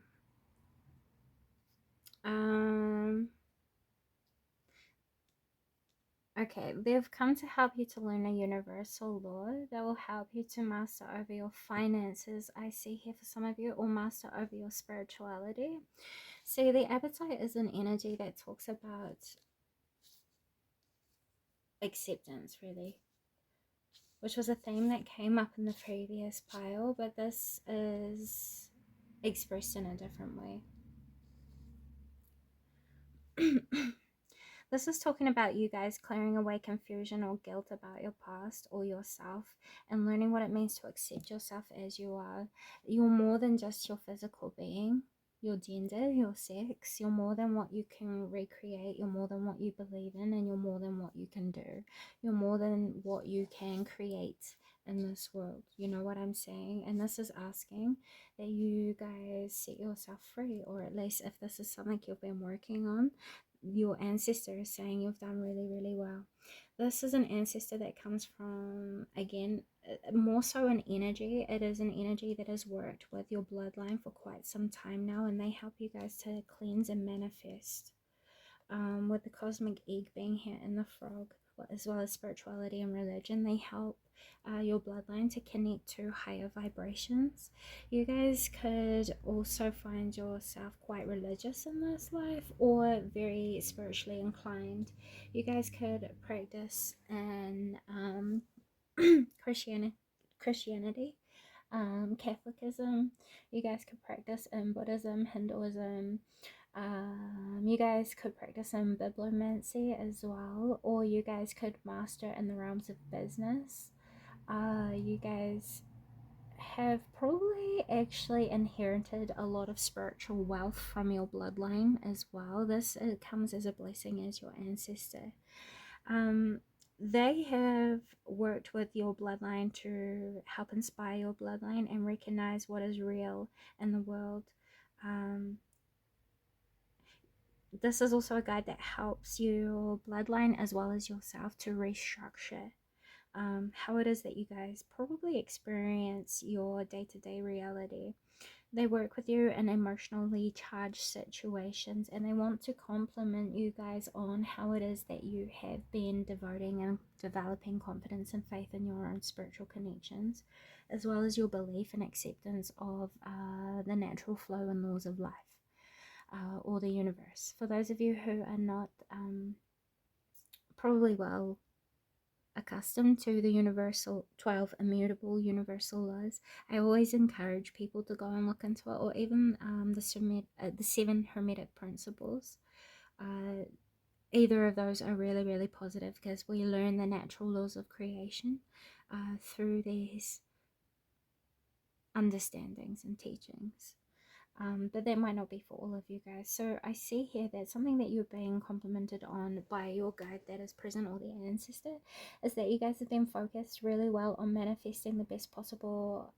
Okay, they've come to help you to learn a universal law that will help you to master over your finances, I see here for some of you, or master over your spirituality. See, the appetite is an energy that talks about acceptance, really, which was a theme that came up in the previous pile, but this is expressed in a different way. This is talking about you guys clearing away confusion or guilt about your past or yourself and learning what it means to accept yourself as you are. You're more than just your physical being, your gender, your sex. You're more than what you can recreate. You're more than what you believe in, and you're more than what you can do. You're more than what you can create in this world. You know what I'm saying? And this is asking that you guys set yourself free, or at least if this is something you've been working on, your ancestor is saying you've done really, really well. This is an ancestor that comes from, again, more so an energy. It is an energy that has worked with your bloodline for quite some time now, and they help you guys to cleanse and manifest. With the cosmic egg being here in the frog, as well as spirituality and religion, they help your bloodline to connect to higher vibrations. You guys could also find yourself quite religious in this life or very spiritually inclined. You guys could practice in Christianity, Catholicism. You guys could practice in Buddhism, Hinduism. You guys could practice in bibliomancy as well, or you guys could master in the realms of business. You guys have probably actually inherited a lot of spiritual wealth from your bloodline as well. This comes as a blessing as your ancestor. They have worked with your bloodline to help inspire your bloodline and recognize what is real in the world. This is also a guide that helps your bloodline as well as yourself to restructure how it is that you guys probably experience your day-to-day reality. They work with you in emotionally charged situations, and they want to compliment you guys on how it is that you have been devoting and developing confidence and faith in your own spiritual connections, as well as your belief and acceptance of the natural flow and laws of life. Or the universe. For those of you who are not probably well accustomed to the universal 12 immutable universal laws, I always encourage people to go and look into it, or even the 7 hermetic principles. Either of those are really, really positive because we learn the natural laws of creation through these understandings and teachings. But that might not be for all of you guys. So I see here that something that you're being complimented on by your guide that is present, or the ancestor, is that you guys have been focused really well on manifesting the best possibilities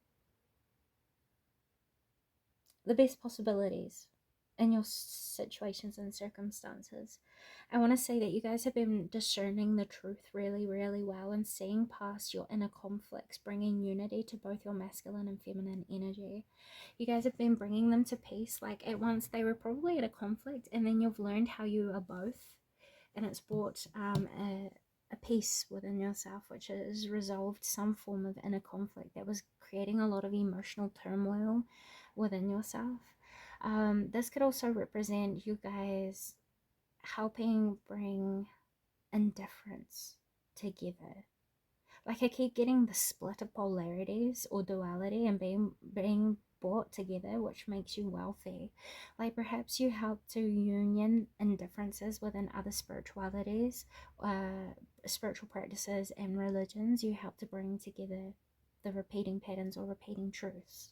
in your situations and circumstances. I want to say that you guys have been discerning the truth really, really well and seeing past your inner conflicts, bringing unity to both your masculine and feminine energy. You guys have been bringing them to peace. Like at once they were probably at a conflict, and then you've learned how you are both, and it's brought a peace within yourself, which has resolved some form of inner conflict that was creating a lot of emotional turmoil within yourself. This could also represent you guys helping bring indifference together. Like I keep getting the split of polarities or duality and being brought together, which makes you wealthy. Like perhaps you help to union indifferences within other spiritualities, spiritual practices and religions. You help to bring together the repeating patterns or repeating truths.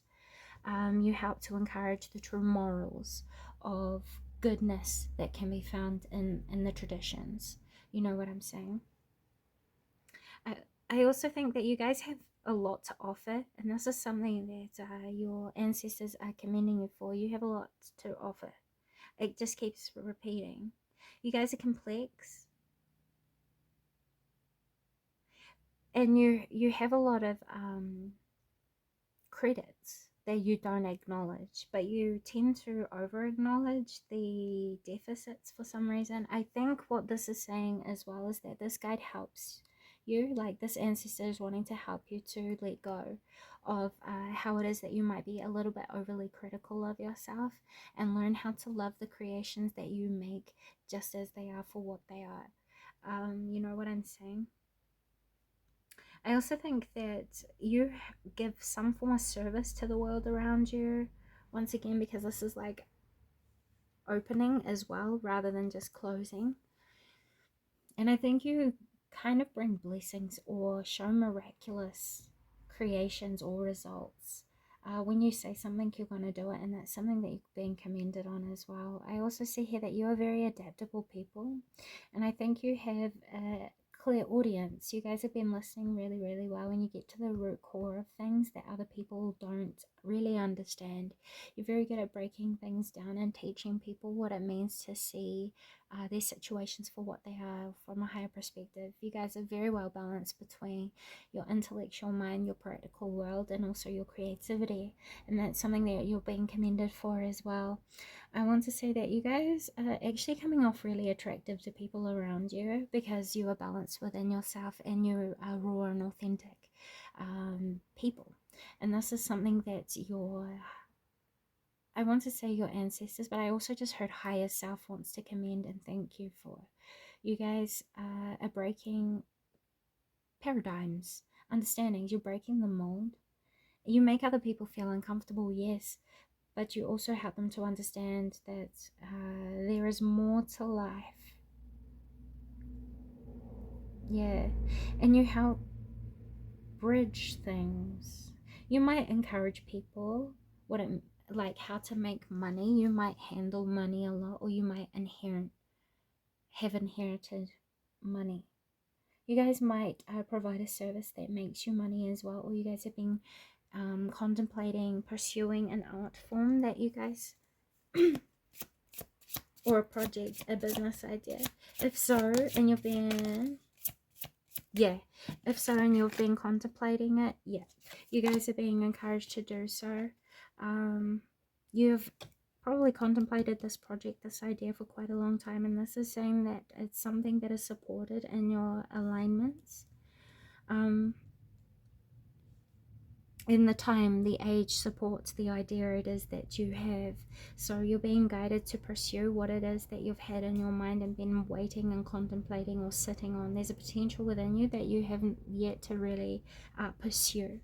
You help to encourage the true morals of goodness that can be found in the traditions. You know what I'm saying? I also think that you guys have a lot to offer, and this is something that your ancestors are commending you for. You have a lot to offer. It just keeps repeating. You guys are complex, and you have a lot of credits that you don't acknowledge, but you tend to over acknowledge the deficits for some reason. I think what this is saying as well is that this guide helps you, like this ancestor is wanting to help you to let go of how it is that you might be a little bit overly critical of yourself, and learn how to love the creations that you make just as they are for what they are. You know what I'm saying? I also think that you give some form of service to the world around you, once again, because this is like opening as well rather than just closing. And I think you kind of bring blessings or show miraculous creations or results. When you say something, you're going to do it, and that's something that you're being commended on as well. I also see here that you are very adaptable people, and I think you have a clear audience. You guys have been listening really, really well, and you get to the root core of things that other people don't really understand. You're very good at breaking things down and teaching people what it means to see their situations for what they are from a higher perspective. You guys are very well balanced between your intellectual mind, your practical world, and also your creativity, and that's something that you're being commended for as well. I want to say that you guys are actually coming off really attractive to people around you because you are balanced within yourself, and you are raw and authentic people. And this is something that I want to say your ancestors, but I also just heard higher self wants to commend and thank you for. You guys are breaking paradigms, understandings. You're breaking the mold. You make other people feel uncomfortable, yes, but you also help them to understand that there is more to life. Yeah, and you help bridge things. You might encourage people what it like how to make money. You might handle money a lot, or you might have inherited money. You guys might provide a service that makes you money as well, or you guys have been contemplating pursuing an art form that you guys or a project, a business idea. If so, and you've been if so and you've been contemplating it, you guys are being encouraged to do so. You've probably contemplated this project, this idea for quite a long time, and this is saying that it's something that is supported in your alignments. In the time, the age supports the idea it is that you have. So you're being guided to pursue what it is that you've had in your mind and been waiting and contemplating or sitting on. There's a potential within you that you haven't yet to really pursue.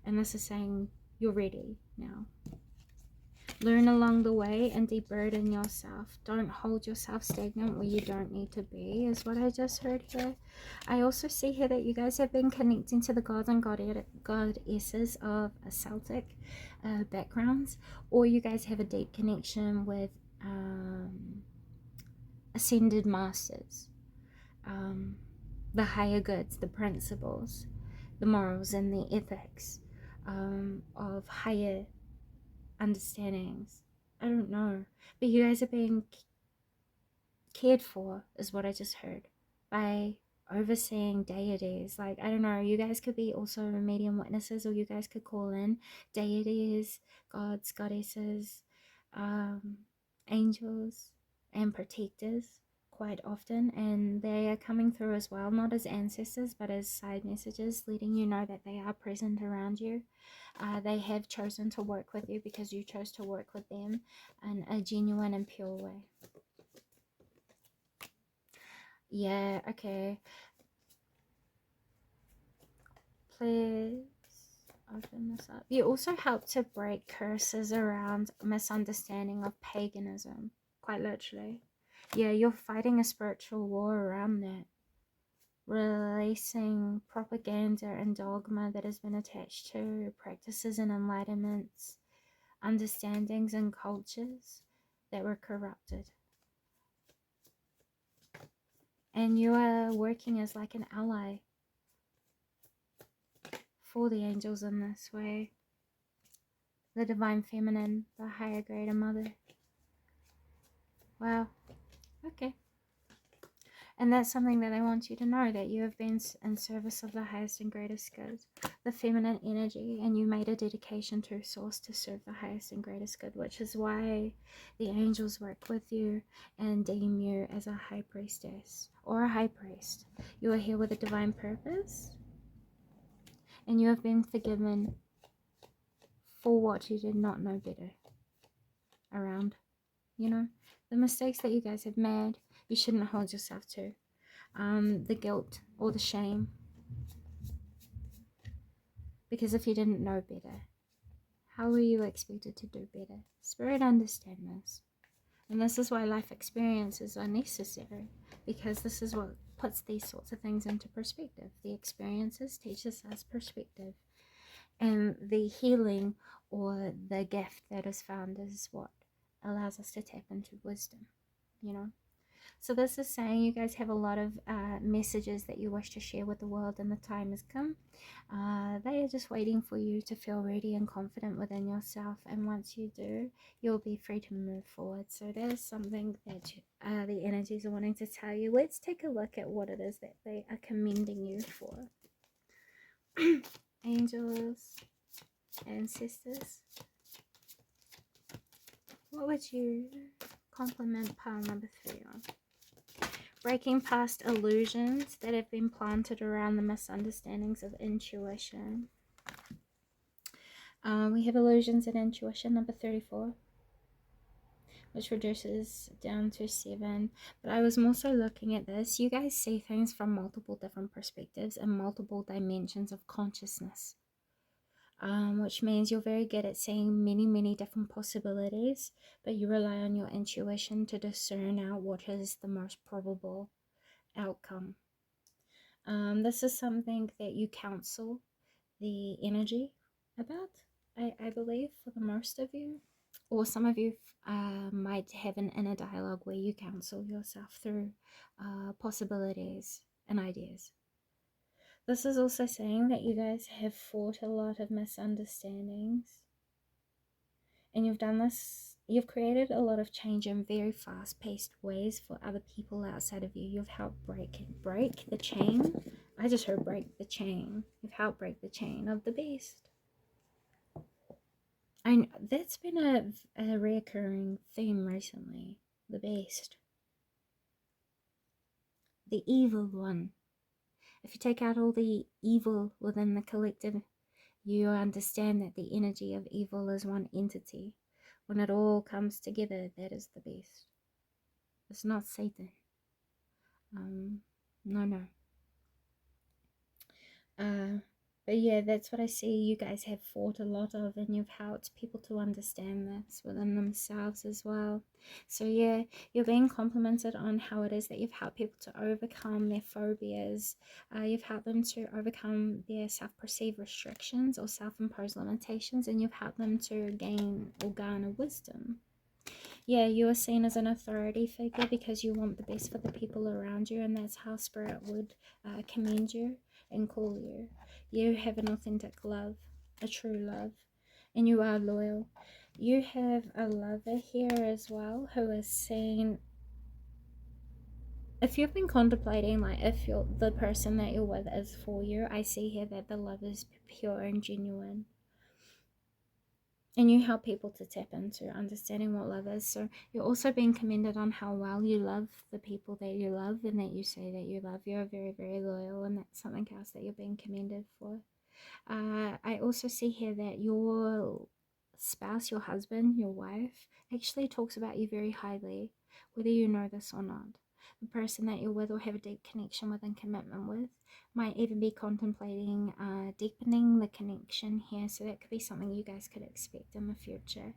And this is saying you're ready now. Learn along the way and deburden yourself. Don't hold yourself stagnant where you don't need to be, is what I just heard here. I also see here that you guys have been connecting to the gods and goddesses of Celtic backgrounds, or you guys have a deep connection with ascended masters, the higher goods, the principles, the morals, and the ethics of higher understandings. I don't know, but you guys are being cared for, is what I just heard, by overseeing deities. Like, I don't know, you guys could be also medium witnesses, or you guys could call in deities, gods, goddesses, angels, and protectors quite often, and they are coming through as well, not as ancestors but as side messages, letting you know that they are present around you. They have chosen to work with you because you chose to work with them in a genuine and pure way. Yeah, okay. Please open this up. You also help to break curses around misunderstanding of paganism, quite literally. Yeah, you're fighting a spiritual war around that. Releasing propaganda and dogma that has been attached to practices and enlightenments, understandings and cultures that were corrupted. And you are working as like an ally for the angels in this way. The divine feminine, the higher greater mother. Wow. Okay. And that's something that I want you to know, that you have been in service of the highest and greatest good, the feminine energy, and you made a dedication to source to serve the highest and greatest good, which is why the angels work with you and deem you as a high priestess or a high priest. You are here with a divine purpose, and you have been forgiven for what you did not know better around. You know, the mistakes that you guys have made, you shouldn't hold yourself to. The guilt or the shame, because if you didn't know better, how were you expected to do better? Spirit understand this, and this is why life experiences are necessary, because this is what puts these sorts of things into perspective. The experiences teaches us perspective, and the healing or the gift that is found is what allows us to tap into wisdom, you know. So this is saying you guys have a lot of messages that you wish to share with the world, and the time has come. They are just waiting for you to feel ready and confident within yourself, and once you do, you'll be free to move forward. So there's something that the energies are wanting to tell you. Let's take a look at what it is that they are commending you for. Angels, ancestors, what would you compliment pile number 3 on? Breaking past illusions that have been planted around the misunderstandings of intuition. We have illusions and intuition, number 34, which reduces down to 7. But I was more so looking at this. You guys see things from multiple different perspectives and multiple dimensions of consciousness. Which means you're very good at seeing many different possibilities, but you rely on your intuition to discern out what is the most probable outcome. This is something that you counsel the energy about, I believe, for the most of you. Or some of you might have an inner dialogue where you counsel yourself through possibilities and ideas. This is also saying that you guys have fought a lot of misunderstandings, and you've done this, you've created a lot of change in very fast-paced ways for other people outside of you. You've helped break the chain. I just heard break the chain. You've helped break the chain of the beast. That's been a reoccurring theme recently. The beast. The evil one. If you take out all the evil within the collective, you understand that the energy of evil is one entity. When it all comes together, that is the beast. It's not Satan. No. But yeah, that's what I see you guys have fought a lot of, and you've helped people to understand this within themselves as well. So yeah, you're being complimented on how it is that you've helped people to overcome their phobias. You've helped them to overcome their self-perceived restrictions or self-imposed limitations, and you've helped them to gain or garner wisdom. Yeah, you are seen as an authority figure because you want the best for the people around you, and that's how Spirit would commend you and call you. You have an authentic love, a true love, and you are loyal. You have a lover here as well who is seen. If you've been contemplating, like, if the person that you're with is for you, I see here that the love is pure and genuine. And you help people to tap into understanding what love is. So you're also being commended on how well you love the people that you love and that you say that you love. You're very loyal, and that's something else that you're being commended for. I also see here that your spouse, your husband, your wife, actually talks about you very highly, whether you know this or not. The person that you're with or have a deep connection with and commitment with might even be contemplating deepening the connection here, so that could be something you guys could expect in the future.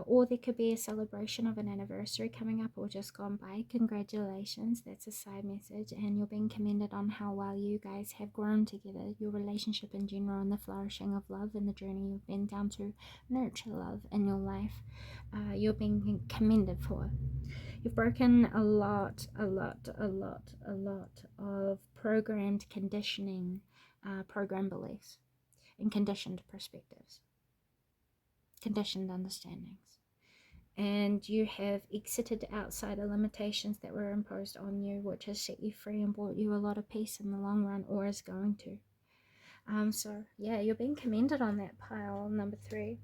Or there could be a celebration of an anniversary coming up or just gone by. Congratulations, that's a side message, and you're being commended on how well you guys have grown together, your relationship in general, and the flourishing of love and the journey you've been down to nurture love in your life. You're being commended for. You've broken a lot of programmed conditioning, program beliefs. and conditioned perspectives, conditioned understandings. And you have exited outside the limitations that were imposed on you, which has set you free and brought you a lot of peace in the long run, or is going to. So yeah, you're being commended on that pile number 3.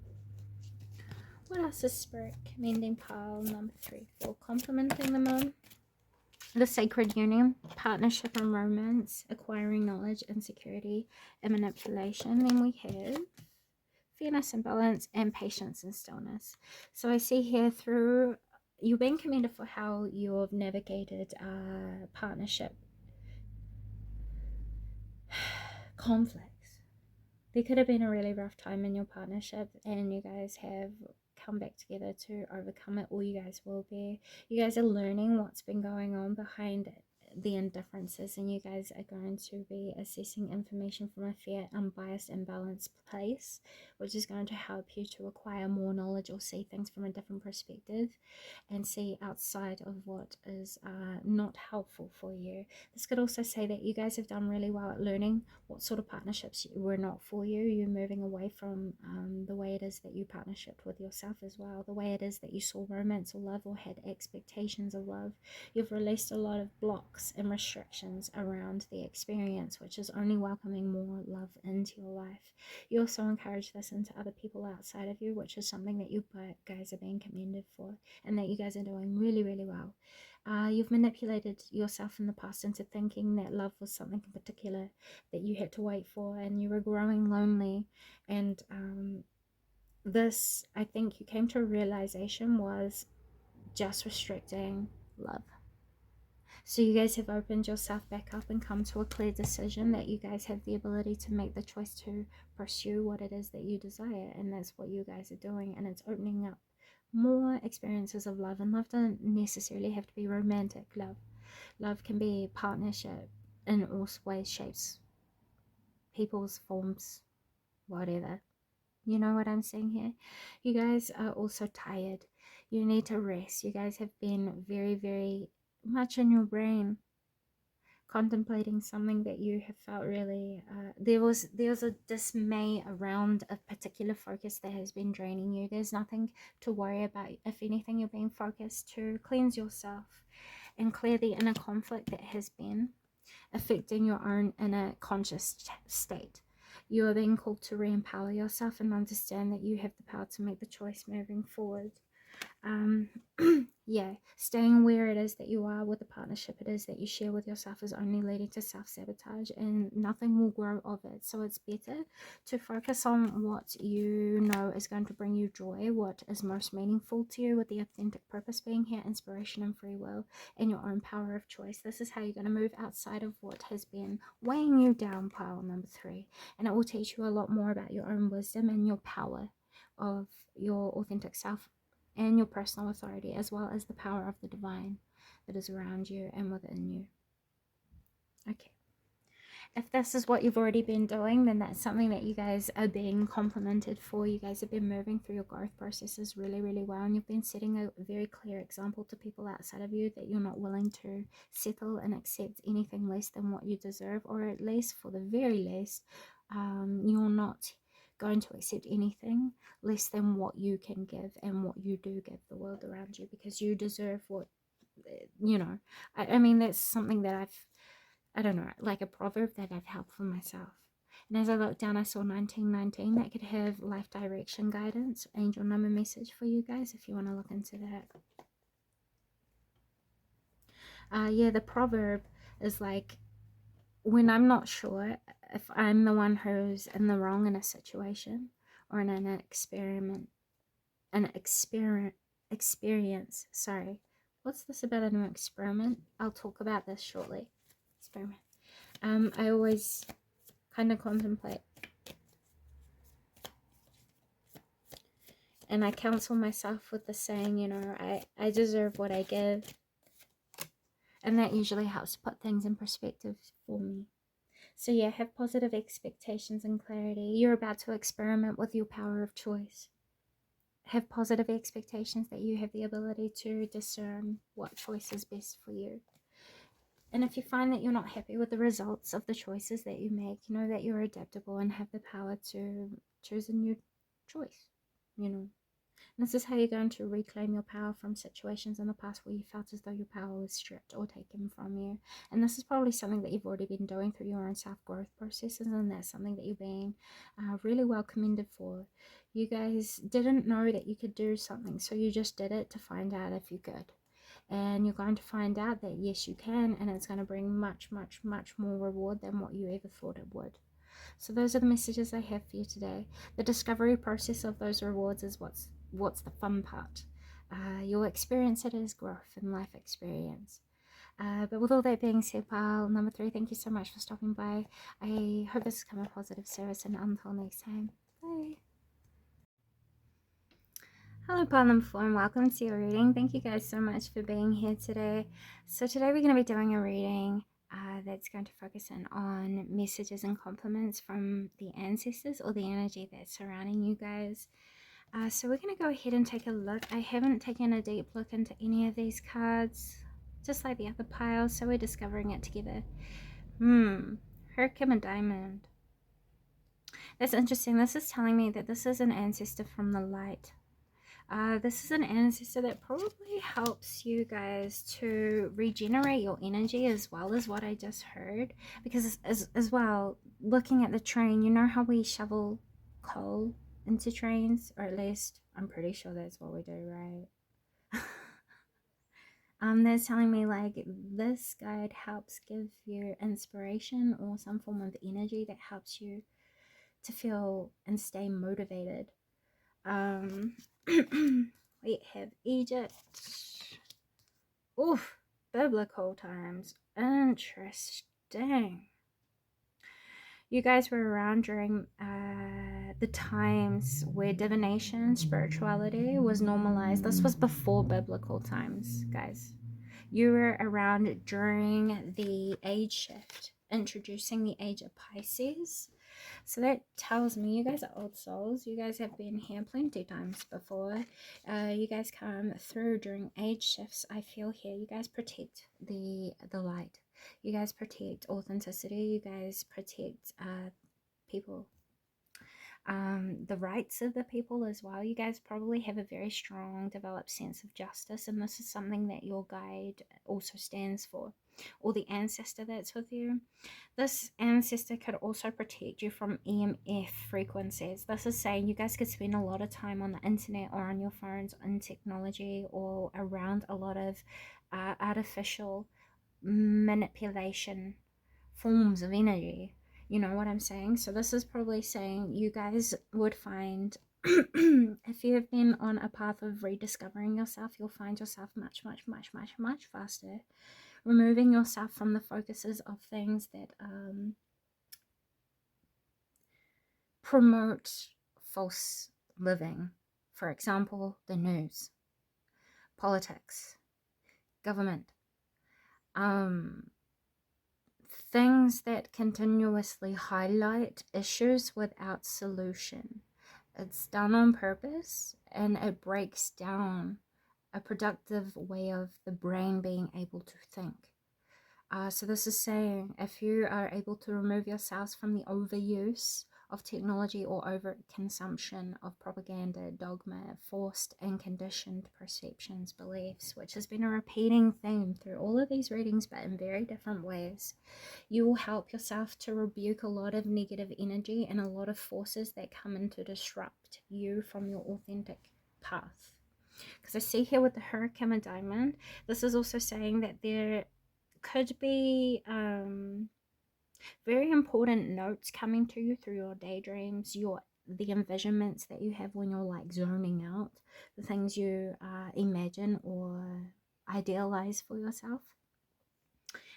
What else is Spirit commending pile number 3 for? Complimenting them on the sacred union, partnership and romance, acquiring knowledge and security and manipulation. Then we have fairness and balance, and patience and stillness. So I see here through you being commended for how you've navigated partnership conflicts. There could have been a really rough time in your partnership, and you guys have come back together to overcome it, or you guys will be. You guys are learning what's been going on behind the indifferences, and you guys are going to be assessing information from a fair, unbiased, and balanced place, which is going to help you to acquire more knowledge or see things from a different perspective and see outside of what is not helpful for you. This could also say that you guys have done really well at learning what sort of partnerships were not for you. You're moving away from the way it is that you partnershiped with yourself as well, the way it is that you saw romance or love or had expectations of love. You've released a lot of blocks and restrictions around the experience, which is only welcoming more love into your life. You also encourage this into other people outside of you, which is something that you guys are being commended for, and that you guys are doing really, really well. You've manipulated yourself in the past into thinking that love was something in particular that you had to wait for, and you were growing lonely. And this, I think you came to a realization, was just restricting love. So you guys have opened yourself back up and come to a clear decision that you guys have the ability to make the choice to pursue what it is that you desire, and that's what you guys are doing. And it's opening up more experiences of love. And love doesn't necessarily have to be romantic love. Love can be partnership in all ways, shapes, people's forms, whatever. You know what I'm saying here? You guys are also tired. You need to rest. You guys have been very, very much in your brain, contemplating something that you have felt really there was a dismay around a particular focus that has been draining you. There's nothing to worry about. If anything, you're being focused to cleanse yourself and clear the inner conflict that has been affecting your own inner conscious state. You are being called to re-empower yourself and understand that you have the power to make the choice moving forward. Yeah, staying where it is that you are with the partnership it is that you share with yourself is only leading to self-sabotage, and nothing will grow of it. So it's better to focus on what you know is going to bring you joy, what is most meaningful to you, with the authentic purpose being here, inspiration and free will, and your own power of choice. This is how you're going to move outside of what has been weighing you down, pile number 3, and it will teach you a lot more about your own wisdom and your power of your authentic self and your personal authority, as well as the power of the divine that is around you and within you. Okay. If this is what you've already been doing, then that's something that you guys are being complimented for. You guys have been moving through your growth processes really, really well, and you've been setting a very clear example to people outside of you that you're not willing to settle and accept anything less than what you deserve, or at least, for the very least, you're not going to accept anything less than what you can give and what you do give the world around you, because you deserve what, you know. I mean, that's something that I don't know, like a proverb that I've held for myself. And as I looked down, I saw 1919. That could have life direction guidance, angel number message for you guys if you want to look into that. Yeah, the proverb is like, when I'm not sure if I'm the one who's in the wrong in a situation or in an experience, sorry. What's this about an experiment? I'll talk about this shortly. Experiment. I always kind of contemplate, and I counsel myself with the saying, you know, I deserve what I give, and that usually helps put things in perspective for me. So yeah, have positive expectations and clarity. You're about to experiment with your power of choice. Have positive expectations that you have the ability to discern what choice is best for you. And if you find that you're not happy with the results of the choices that you make, you know that you're adaptable and have the power to choose a new choice, you know. And this is how you're going to reclaim your power from situations in the past where you felt as though your power was stripped or taken from you. And this is probably something that you've already been doing through your own self-growth processes, and that's something that you're being really well commended for. You guys didn't know that you could do something, so you just did it to find out if you could. And you're going to find out that yes, you can, and it's going to bring much, much, much more reward than what you ever thought it would. So those are the messages I have for you today. The discovery process of those rewards is what's the fun part. You'll experience it as growth and life experience. But with all that being said, pile number 3, thank you so much for stopping by. I hope this has come a positive service, and until next time, bye. Hello, pile number 4, and welcome to your reading. Thank you guys so much for being here today. So today we're going to be doing a reading that's going to focus in on messages and compliments from the ancestors, or the energy that's surrounding you guys. So we're going to go ahead and take a look. I haven't taken a deep look into any of these cards, just like the other pile, so we're discovering it together. Hurricane Diamond. That's interesting. This is telling me that this is an ancestor from the light. This is an ancestor that probably helps you guys to regenerate your energy, as well as what I just heard. Because as well, looking at the train, you know how we shovel coal into trains? Or at least, I'm pretty sure that's what we do, right? They're telling me like this guide helps give you inspiration or some form of energy that helps you to feel and stay motivated. We have Egypt. Oof, biblical times. Interesting. You guys were around during the times where divination, spirituality was normalized. This was before biblical times, guys. You were around during the age shift, introducing the age of Pisces. So that tells me you guys are old souls. You guys have been here plenty times before. You guys come through during age shifts. I feel here you guys protect the light. You guys protect authenticity. You guys protect people. The rights of the people as well. You guys probably have a very strong developed sense of justice, and this is something that your guide also stands for, or the ancestor that's with you. This ancestor could also protect you from EMF frequencies. This is saying you guys could spend a lot of time on the internet or on your phones, on technology, or around a lot of artificial manipulation forms of energy. You know what I'm saying? So this is probably saying you guys would find if you have been on a path of rediscovering yourself, you'll find yourself much, much, much, much, much faster, removing yourself from the focuses of things that promote false living. For example, the news, politics, government, things that continuously highlight issues without solution. It's done on purpose, and it breaks down a productive way of the brain being able to think. So this is saying if you are able to remove yourselves from the overuse of technology or over consumption of propaganda, dogma, forced and conditioned perceptions, beliefs, which has been a repeating theme through all of these readings, but in very different ways, you will help yourself to rebuke a lot of negative energy and a lot of forces that come in to disrupt you from your authentic path. Because I see here with the Hurricane Diamond, this is also saying that there could be very important notes coming to you through your daydreams, the envisionments that you have when you're like zoning out, the things you imagine or idealize for yourself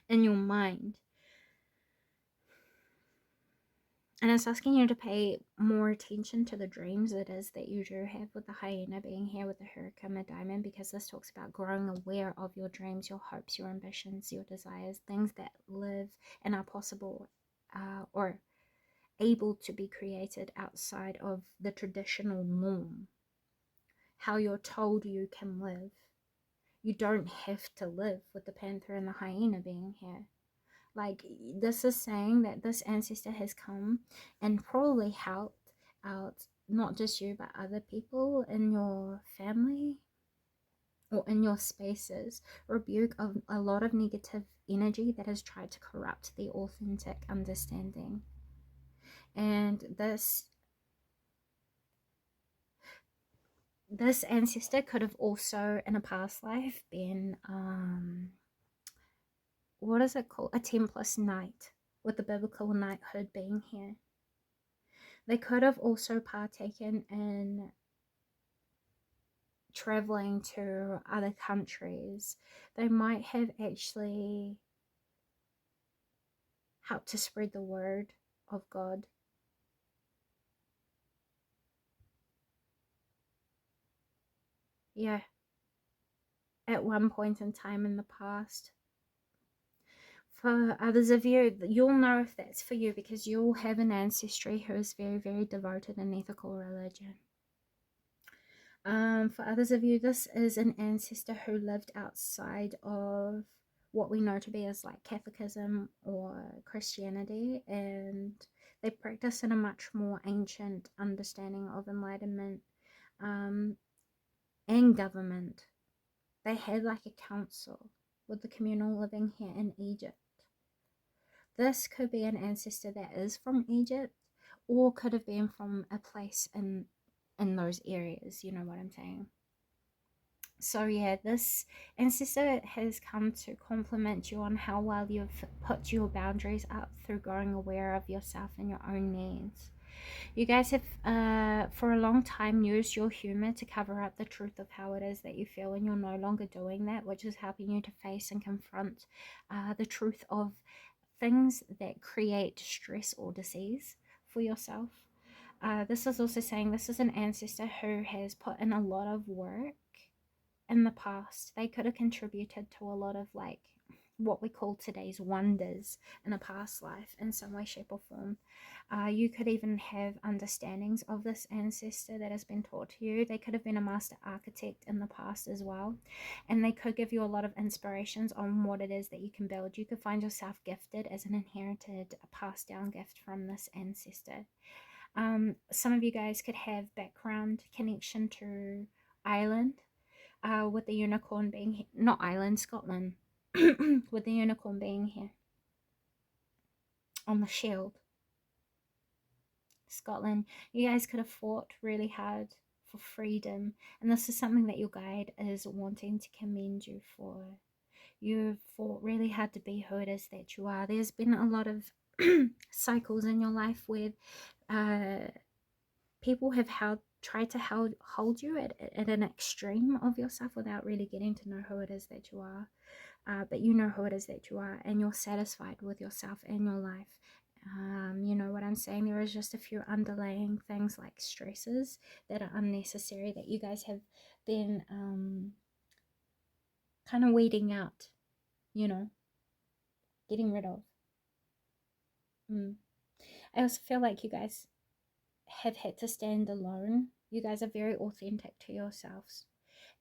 in your mind. And it's asking you to pay more attention to the dreams it is that you do have, with the hyena being here with the Hurricane Diamond, because this talks about growing aware of your dreams, your hopes, your ambitions, your desires, things that live and are possible or able to be created outside of the traditional norm, how you're told you can live. You don't have to live with the panther and the hyena being here. Like, this is saying that this ancestor has come and probably helped out not just you but other people in your family or in your spaces, rebuke of a lot of negative energy that has tried to corrupt the authentic understanding. And this ancestor could have also in a past life been what is it called, a Templar knight, with the biblical knighthood being here. They could have also partaken in traveling to other countries. They might have actually helped to spread the word of God. Yeah, at one point in time in the past. For others of you, you'll know if that's for you because you'll have an ancestry who is very, very devoted in ethical religion. For others of you, this is an ancestor who lived outside of what we know to be as like Catholicism or Christianity, and they practice in a much more ancient understanding of enlightenment and government. They had like a council with the communal living here in Egypt. This could be an ancestor that is from Egypt, or could have been from a place in those areas, you know what I'm saying? So yeah, this ancestor has come to compliment you on how well you've put your boundaries up through growing aware of yourself and your own needs. You guys have for a long time used your humor to cover up the truth of how it is that you feel, and you're no longer doing that, which is helping you to face and confront the truth of things that create stress or disease for yourself. This is also saying this is an ancestor who has put in a lot of work in the past. They could have contributed to a lot of like what we call today's wonders in a past life in some way, shape, or form. You could even have understandings of this ancestor that has been taught to you. They could have been a master architect in the past as well, and they could give you a lot of inspirations on what it is that you can build. You could find yourself gifted as an inherited, passed down gift from this ancestor. Some of you guys could have background connection to Ireland, with the unicorn being here. Not Ireland, Scotland. With the unicorn being here on the shield. Scotland. You guys could have fought really hard for freedom, and this is something that your guide is wanting to commend you for. You've fought really hard to be who it is that you are. There's been a lot of cycles in your life where people have tried to hold you at an extreme of yourself without really getting to know who it is that you are. But you know who it is that you are, and you're satisfied with yourself and your life. You know what I'm saying? There is just a few underlying things like stresses that are unnecessary that you guys have been kind of weeding out, you know, getting rid of. I also feel like you guys have had to stand alone. You guys are very authentic to yourselves,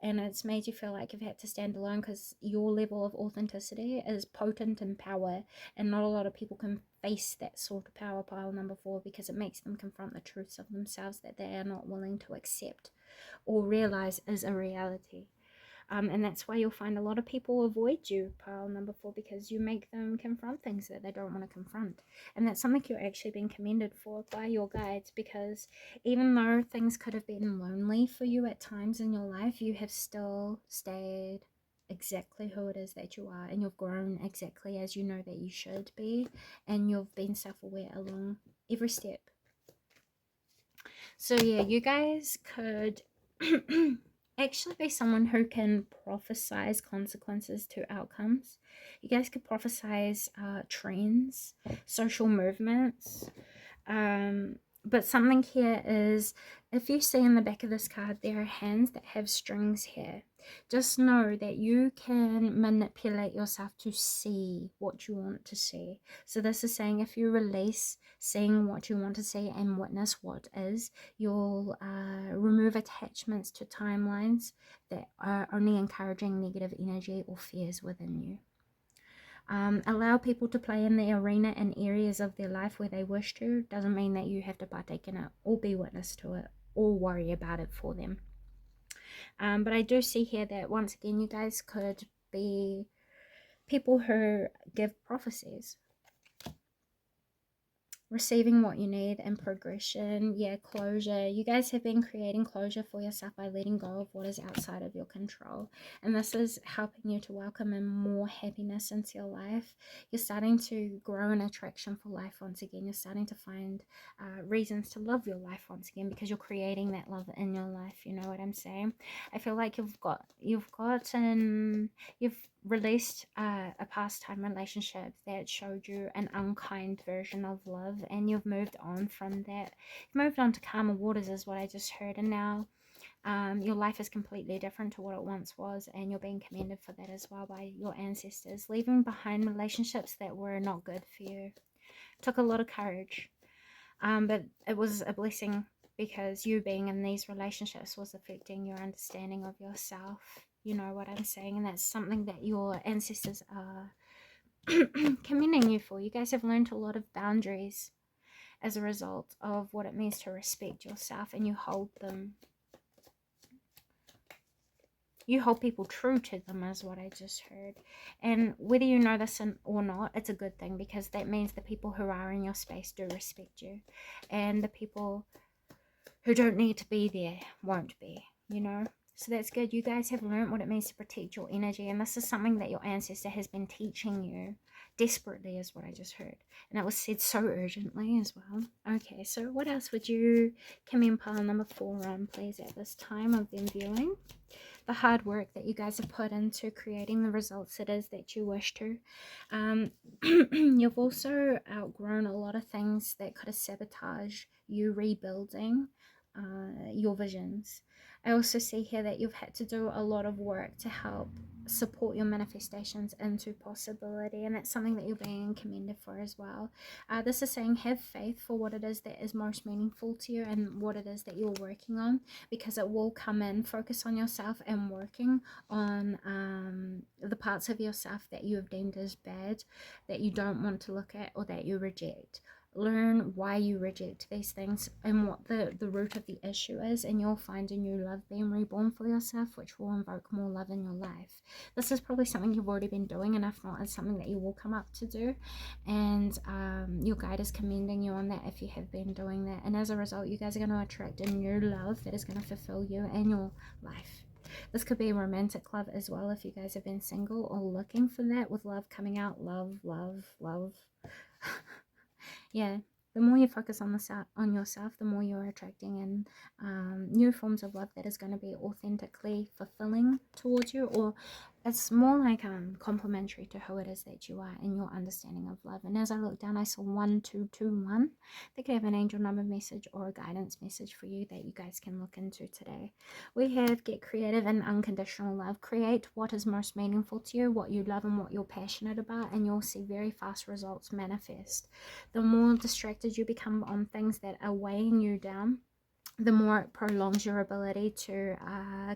and it's made you feel like you've had to stand alone because your level of authenticity is potent in power, and not a lot of people can face that sort of power, pile number 4, because it makes them confront the truths of themselves that they are not willing to accept or realize is a reality. And that's why you'll find a lot of people avoid you, pile number 4, because you make them confront things that they don't want to confront. And that's something you're actually being commended for by your guides, because even though things could have been lonely for you at times in your life, you have still stayed exactly who it is that you are, and you've grown exactly as you know that you should be, and you've been self-aware along every step. So yeah, you guys could actually be someone who can prophesize consequences to outcomes. You guys could prophesize trends, social movements. But something here is, if you see in the back of this card, there are hands that have strings here. Just know that you can manipulate yourself to see what you want to see. So this is saying if you release seeing what you want to see and witness what is, you'll remove attachments to timelines that are only encouraging negative energy or fears within you. Allow people to play in the arena and areas of their life where they wish to. Doesn't mean that you have to partake in it or be witness to it or worry about it for them. But I do see here that once again you guys could be people who give prophecies, receiving what you need and progression. Yeah, closure. You guys have been creating closure for yourself by letting go of what is outside of your control, and this is helping you to welcome in more happiness into your life. You're starting to grow an attraction for life once again. You're starting to find reasons to love your life once again, because you're creating that love in your life. You know what I'm saying? I feel like you've released a past time relationship that showed you an unkind version of love, and you've moved on from that. You've moved on to calmer waters is what I just heard, and now your life is completely different to what it once was, and you're being commended for that as well by your ancestors. Leaving behind relationships that were not good for you took a lot of courage, but it was a blessing, because you being in these relationships was affecting your understanding of yourself. You know what I'm saying? And that's something that your ancestors are commending you for. You guys have learned a lot of boundaries as a result of what it means to respect yourself, and you hold them. You hold people true to them is what I just heard. And whether you know this or not, it's a good thing, because that means the people who are in your space do respect you, and the people who don't need to be there won't be, you know? So that's good. You guys have learned what it means to protect your energy, and this is something that your ancestor has been teaching you desperately, is what I just heard. And it was said so urgently as well. Okay, so what else would you come in pile number 4 on, please, at this time of them viewing? The hard work that you guys have put into creating the results it is that you wish to. You've also outgrown a lot of things that could have sabotaged you rebuilding your visions. I also see here that you've had to do a lot of work to help support your manifestations into possibility, and that's something that you're being commended for as well. This is saying have faith for what it is that is most meaningful to you and what it is that you're working on, because it will come in. Focus on yourself and working on the parts of yourself that you have deemed as bad, that you don't want to look at or that you reject. Learn why you reject these things and what the root of the issue is, and you'll find a new love being reborn for yourself, which will invoke more love in your life. This is probably something you've already been doing, and if not, it's something that you will come up to do, and your guide is commending you on that if you have been doing that. And as a result, you guys are going to attract a new love that is going to fulfill you and your life. This could be romantic love as well if you guys have been single or looking for that, with love coming out. Love. Yeah, the more you focus on yourself, the more you're attracting in new forms of love that is going to be authentically fulfilling towards you, or it's more like complementary to who it is that you are and your understanding of love. And as I looked down, I saw 1221. They could have an angel number message or a guidance message for you that you guys can look into today. We have get creative and unconditional love. Create what is most meaningful to you, what you love and what you're passionate about, and you'll see very fast results manifest. The more distracted you become on things that are weighing you down, the more it prolongs your ability to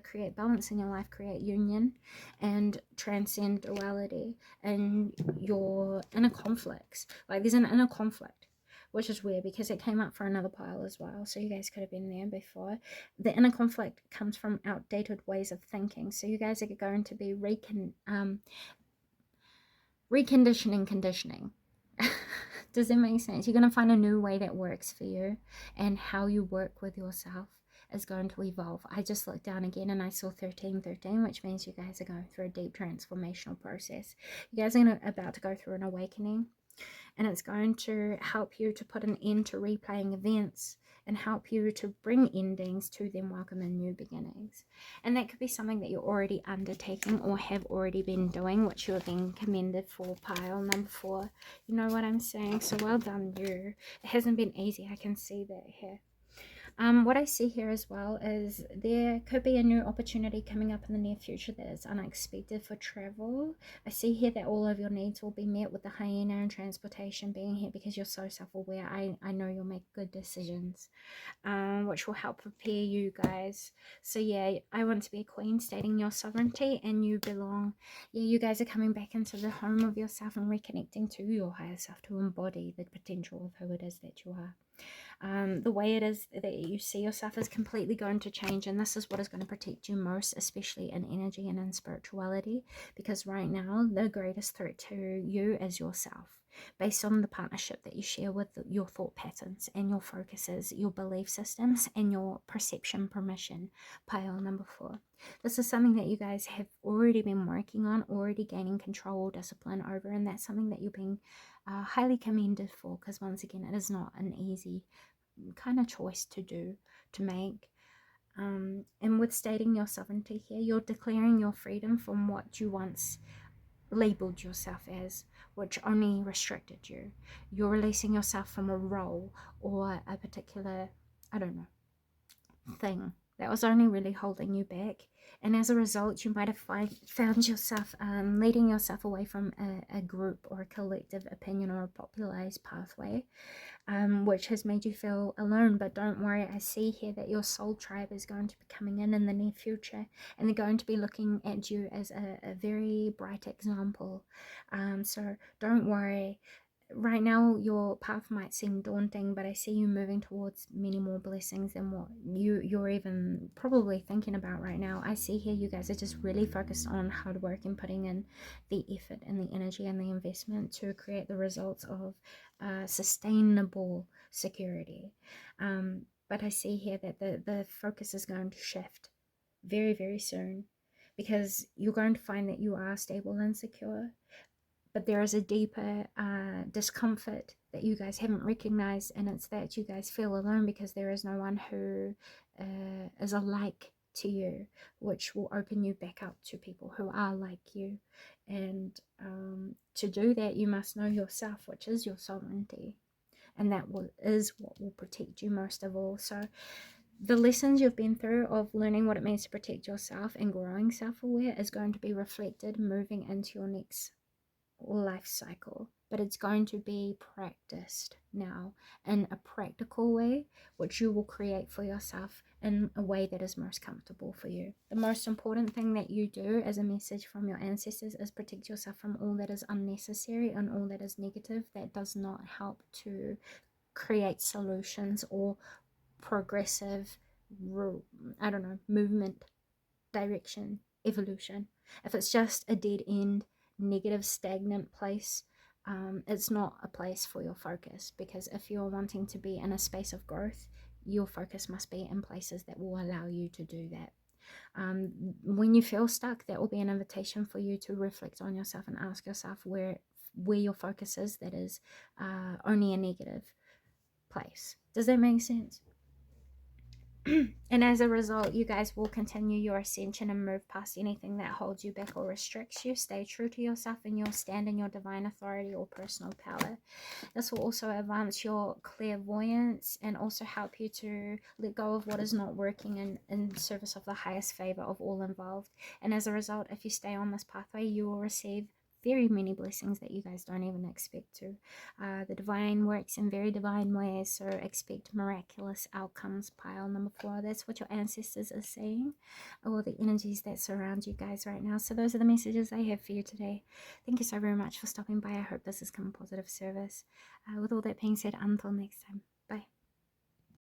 create balance in your life, create union, and transcend duality and your inner conflicts. Like there's an inner conflict, which is weird because it came up for another pile as well, so you guys could have been there before. The inner conflict comes from outdated ways of thinking, so you guys are going to be reconditioning conditioning. Does it make sense? You're going to find a new way that works for you, and how you work with yourself is going to evolve. I just looked down again and I saw 1313, which means you guys are going through a deep transformational process. You guys are about to go through an awakening, and it's going to help you to put an end to replaying events and help you to bring endings to them, welcome in new beginnings. And that could be something that you're already undertaking or have already been doing, which you are being commended for, pile number 4. You know what I'm saying? So well done, you. It hasn't been easy, I can see that here. What I see here as well is there could be a new opportunity coming up in the near future that is unexpected for travel. I see here that all of your needs will be met, with the hyena and transportation being here because you're so self-aware. I know you'll make good decisions, which will help prepare you guys. So yeah, I want to be a queen, stating your sovereignty, and you belong. Yeah, you guys are coming back into the home of yourself and reconnecting to your higher self to embody the potential of who it is that you are. The way it is that you see yourself is completely going to change, and this is what is going to protect you most, especially in energy and in spirituality, because right now the greatest threat to you is yourself, based on the partnership that you share with your thought patterns and your focuses, your belief systems, and your perception permission. Pile number 4. This is something that you guys have already been working on, already gaining control, discipline over, and that's something that you're being highly commended for, because once again, it is not an easy kind of choice to make. And with stating your sovereignty here, you're declaring your freedom from what you once labeled yourself as, which only restricted you. You're releasing yourself from a role or a particular, I don't know, thing that was only really holding you back. And as a result, you might have found yourself leading yourself away from a group or a collective opinion or a popularized pathway, which has made you feel alone. But don't worry, I see here that your soul tribe is going to be coming in the near future, and they're going to be looking at you as a very bright example. So don't worry. Right now your path might seem daunting, but I see you moving towards many more blessings than what you're even probably thinking about right now. I see here you guys are just really focused on hard work and putting in the effort and the energy and the investment to create the results of sustainable security. But I see here that the focus is going to shift very, very soon, because you're going to find that you are stable and secure, but there is a deeper discomfort that you guys haven't recognized, and it's that you guys feel alone because there is no one who is alike to you, which will open you back up to people who are like you. And to do that, you must know yourself, which is your sovereignty, and that is what will protect you most of all. So the lessons you've been through of learning what it means to protect yourself and growing self-aware is going to be reflected moving into your next life cycle, but it's going to be practiced now in a practical way, which you will create for yourself in a way that is most comfortable for you. The most important thing that you do as a message from your ancestors is protect yourself from all that is unnecessary and all that is negative that does not help to create solutions or progressive, I don't know, movement, direction, evolution. If it's just a dead end, negative, stagnant place, it's not a place for your focus, because if you're wanting to be in a space of growth, your focus must be in places that will allow you to do that. When you feel stuck, that will be an invitation for you to reflect on yourself and ask yourself where your focus is that is only a negative place. Does that make sense? And as a result, you guys will continue your ascension and move past anything that holds you back or restricts you. Stay true to yourself, and you'll stand in your divine authority or personal power. This will also advance your clairvoyance and also help you to let go of what is not working in service of the highest favor of all involved. And as a result, if you stay on this pathway, you will receive very many blessings that you guys don't even expect to. The divine works in very divine ways, so expect miraculous outcomes. Pile number 4, that's what your ancestors are saying, or the energies that surround you guys right now. So those are the messages I have for you today. Thank you so very much for stopping by. I hope this has come positive service. With all that being said, until next time, bye.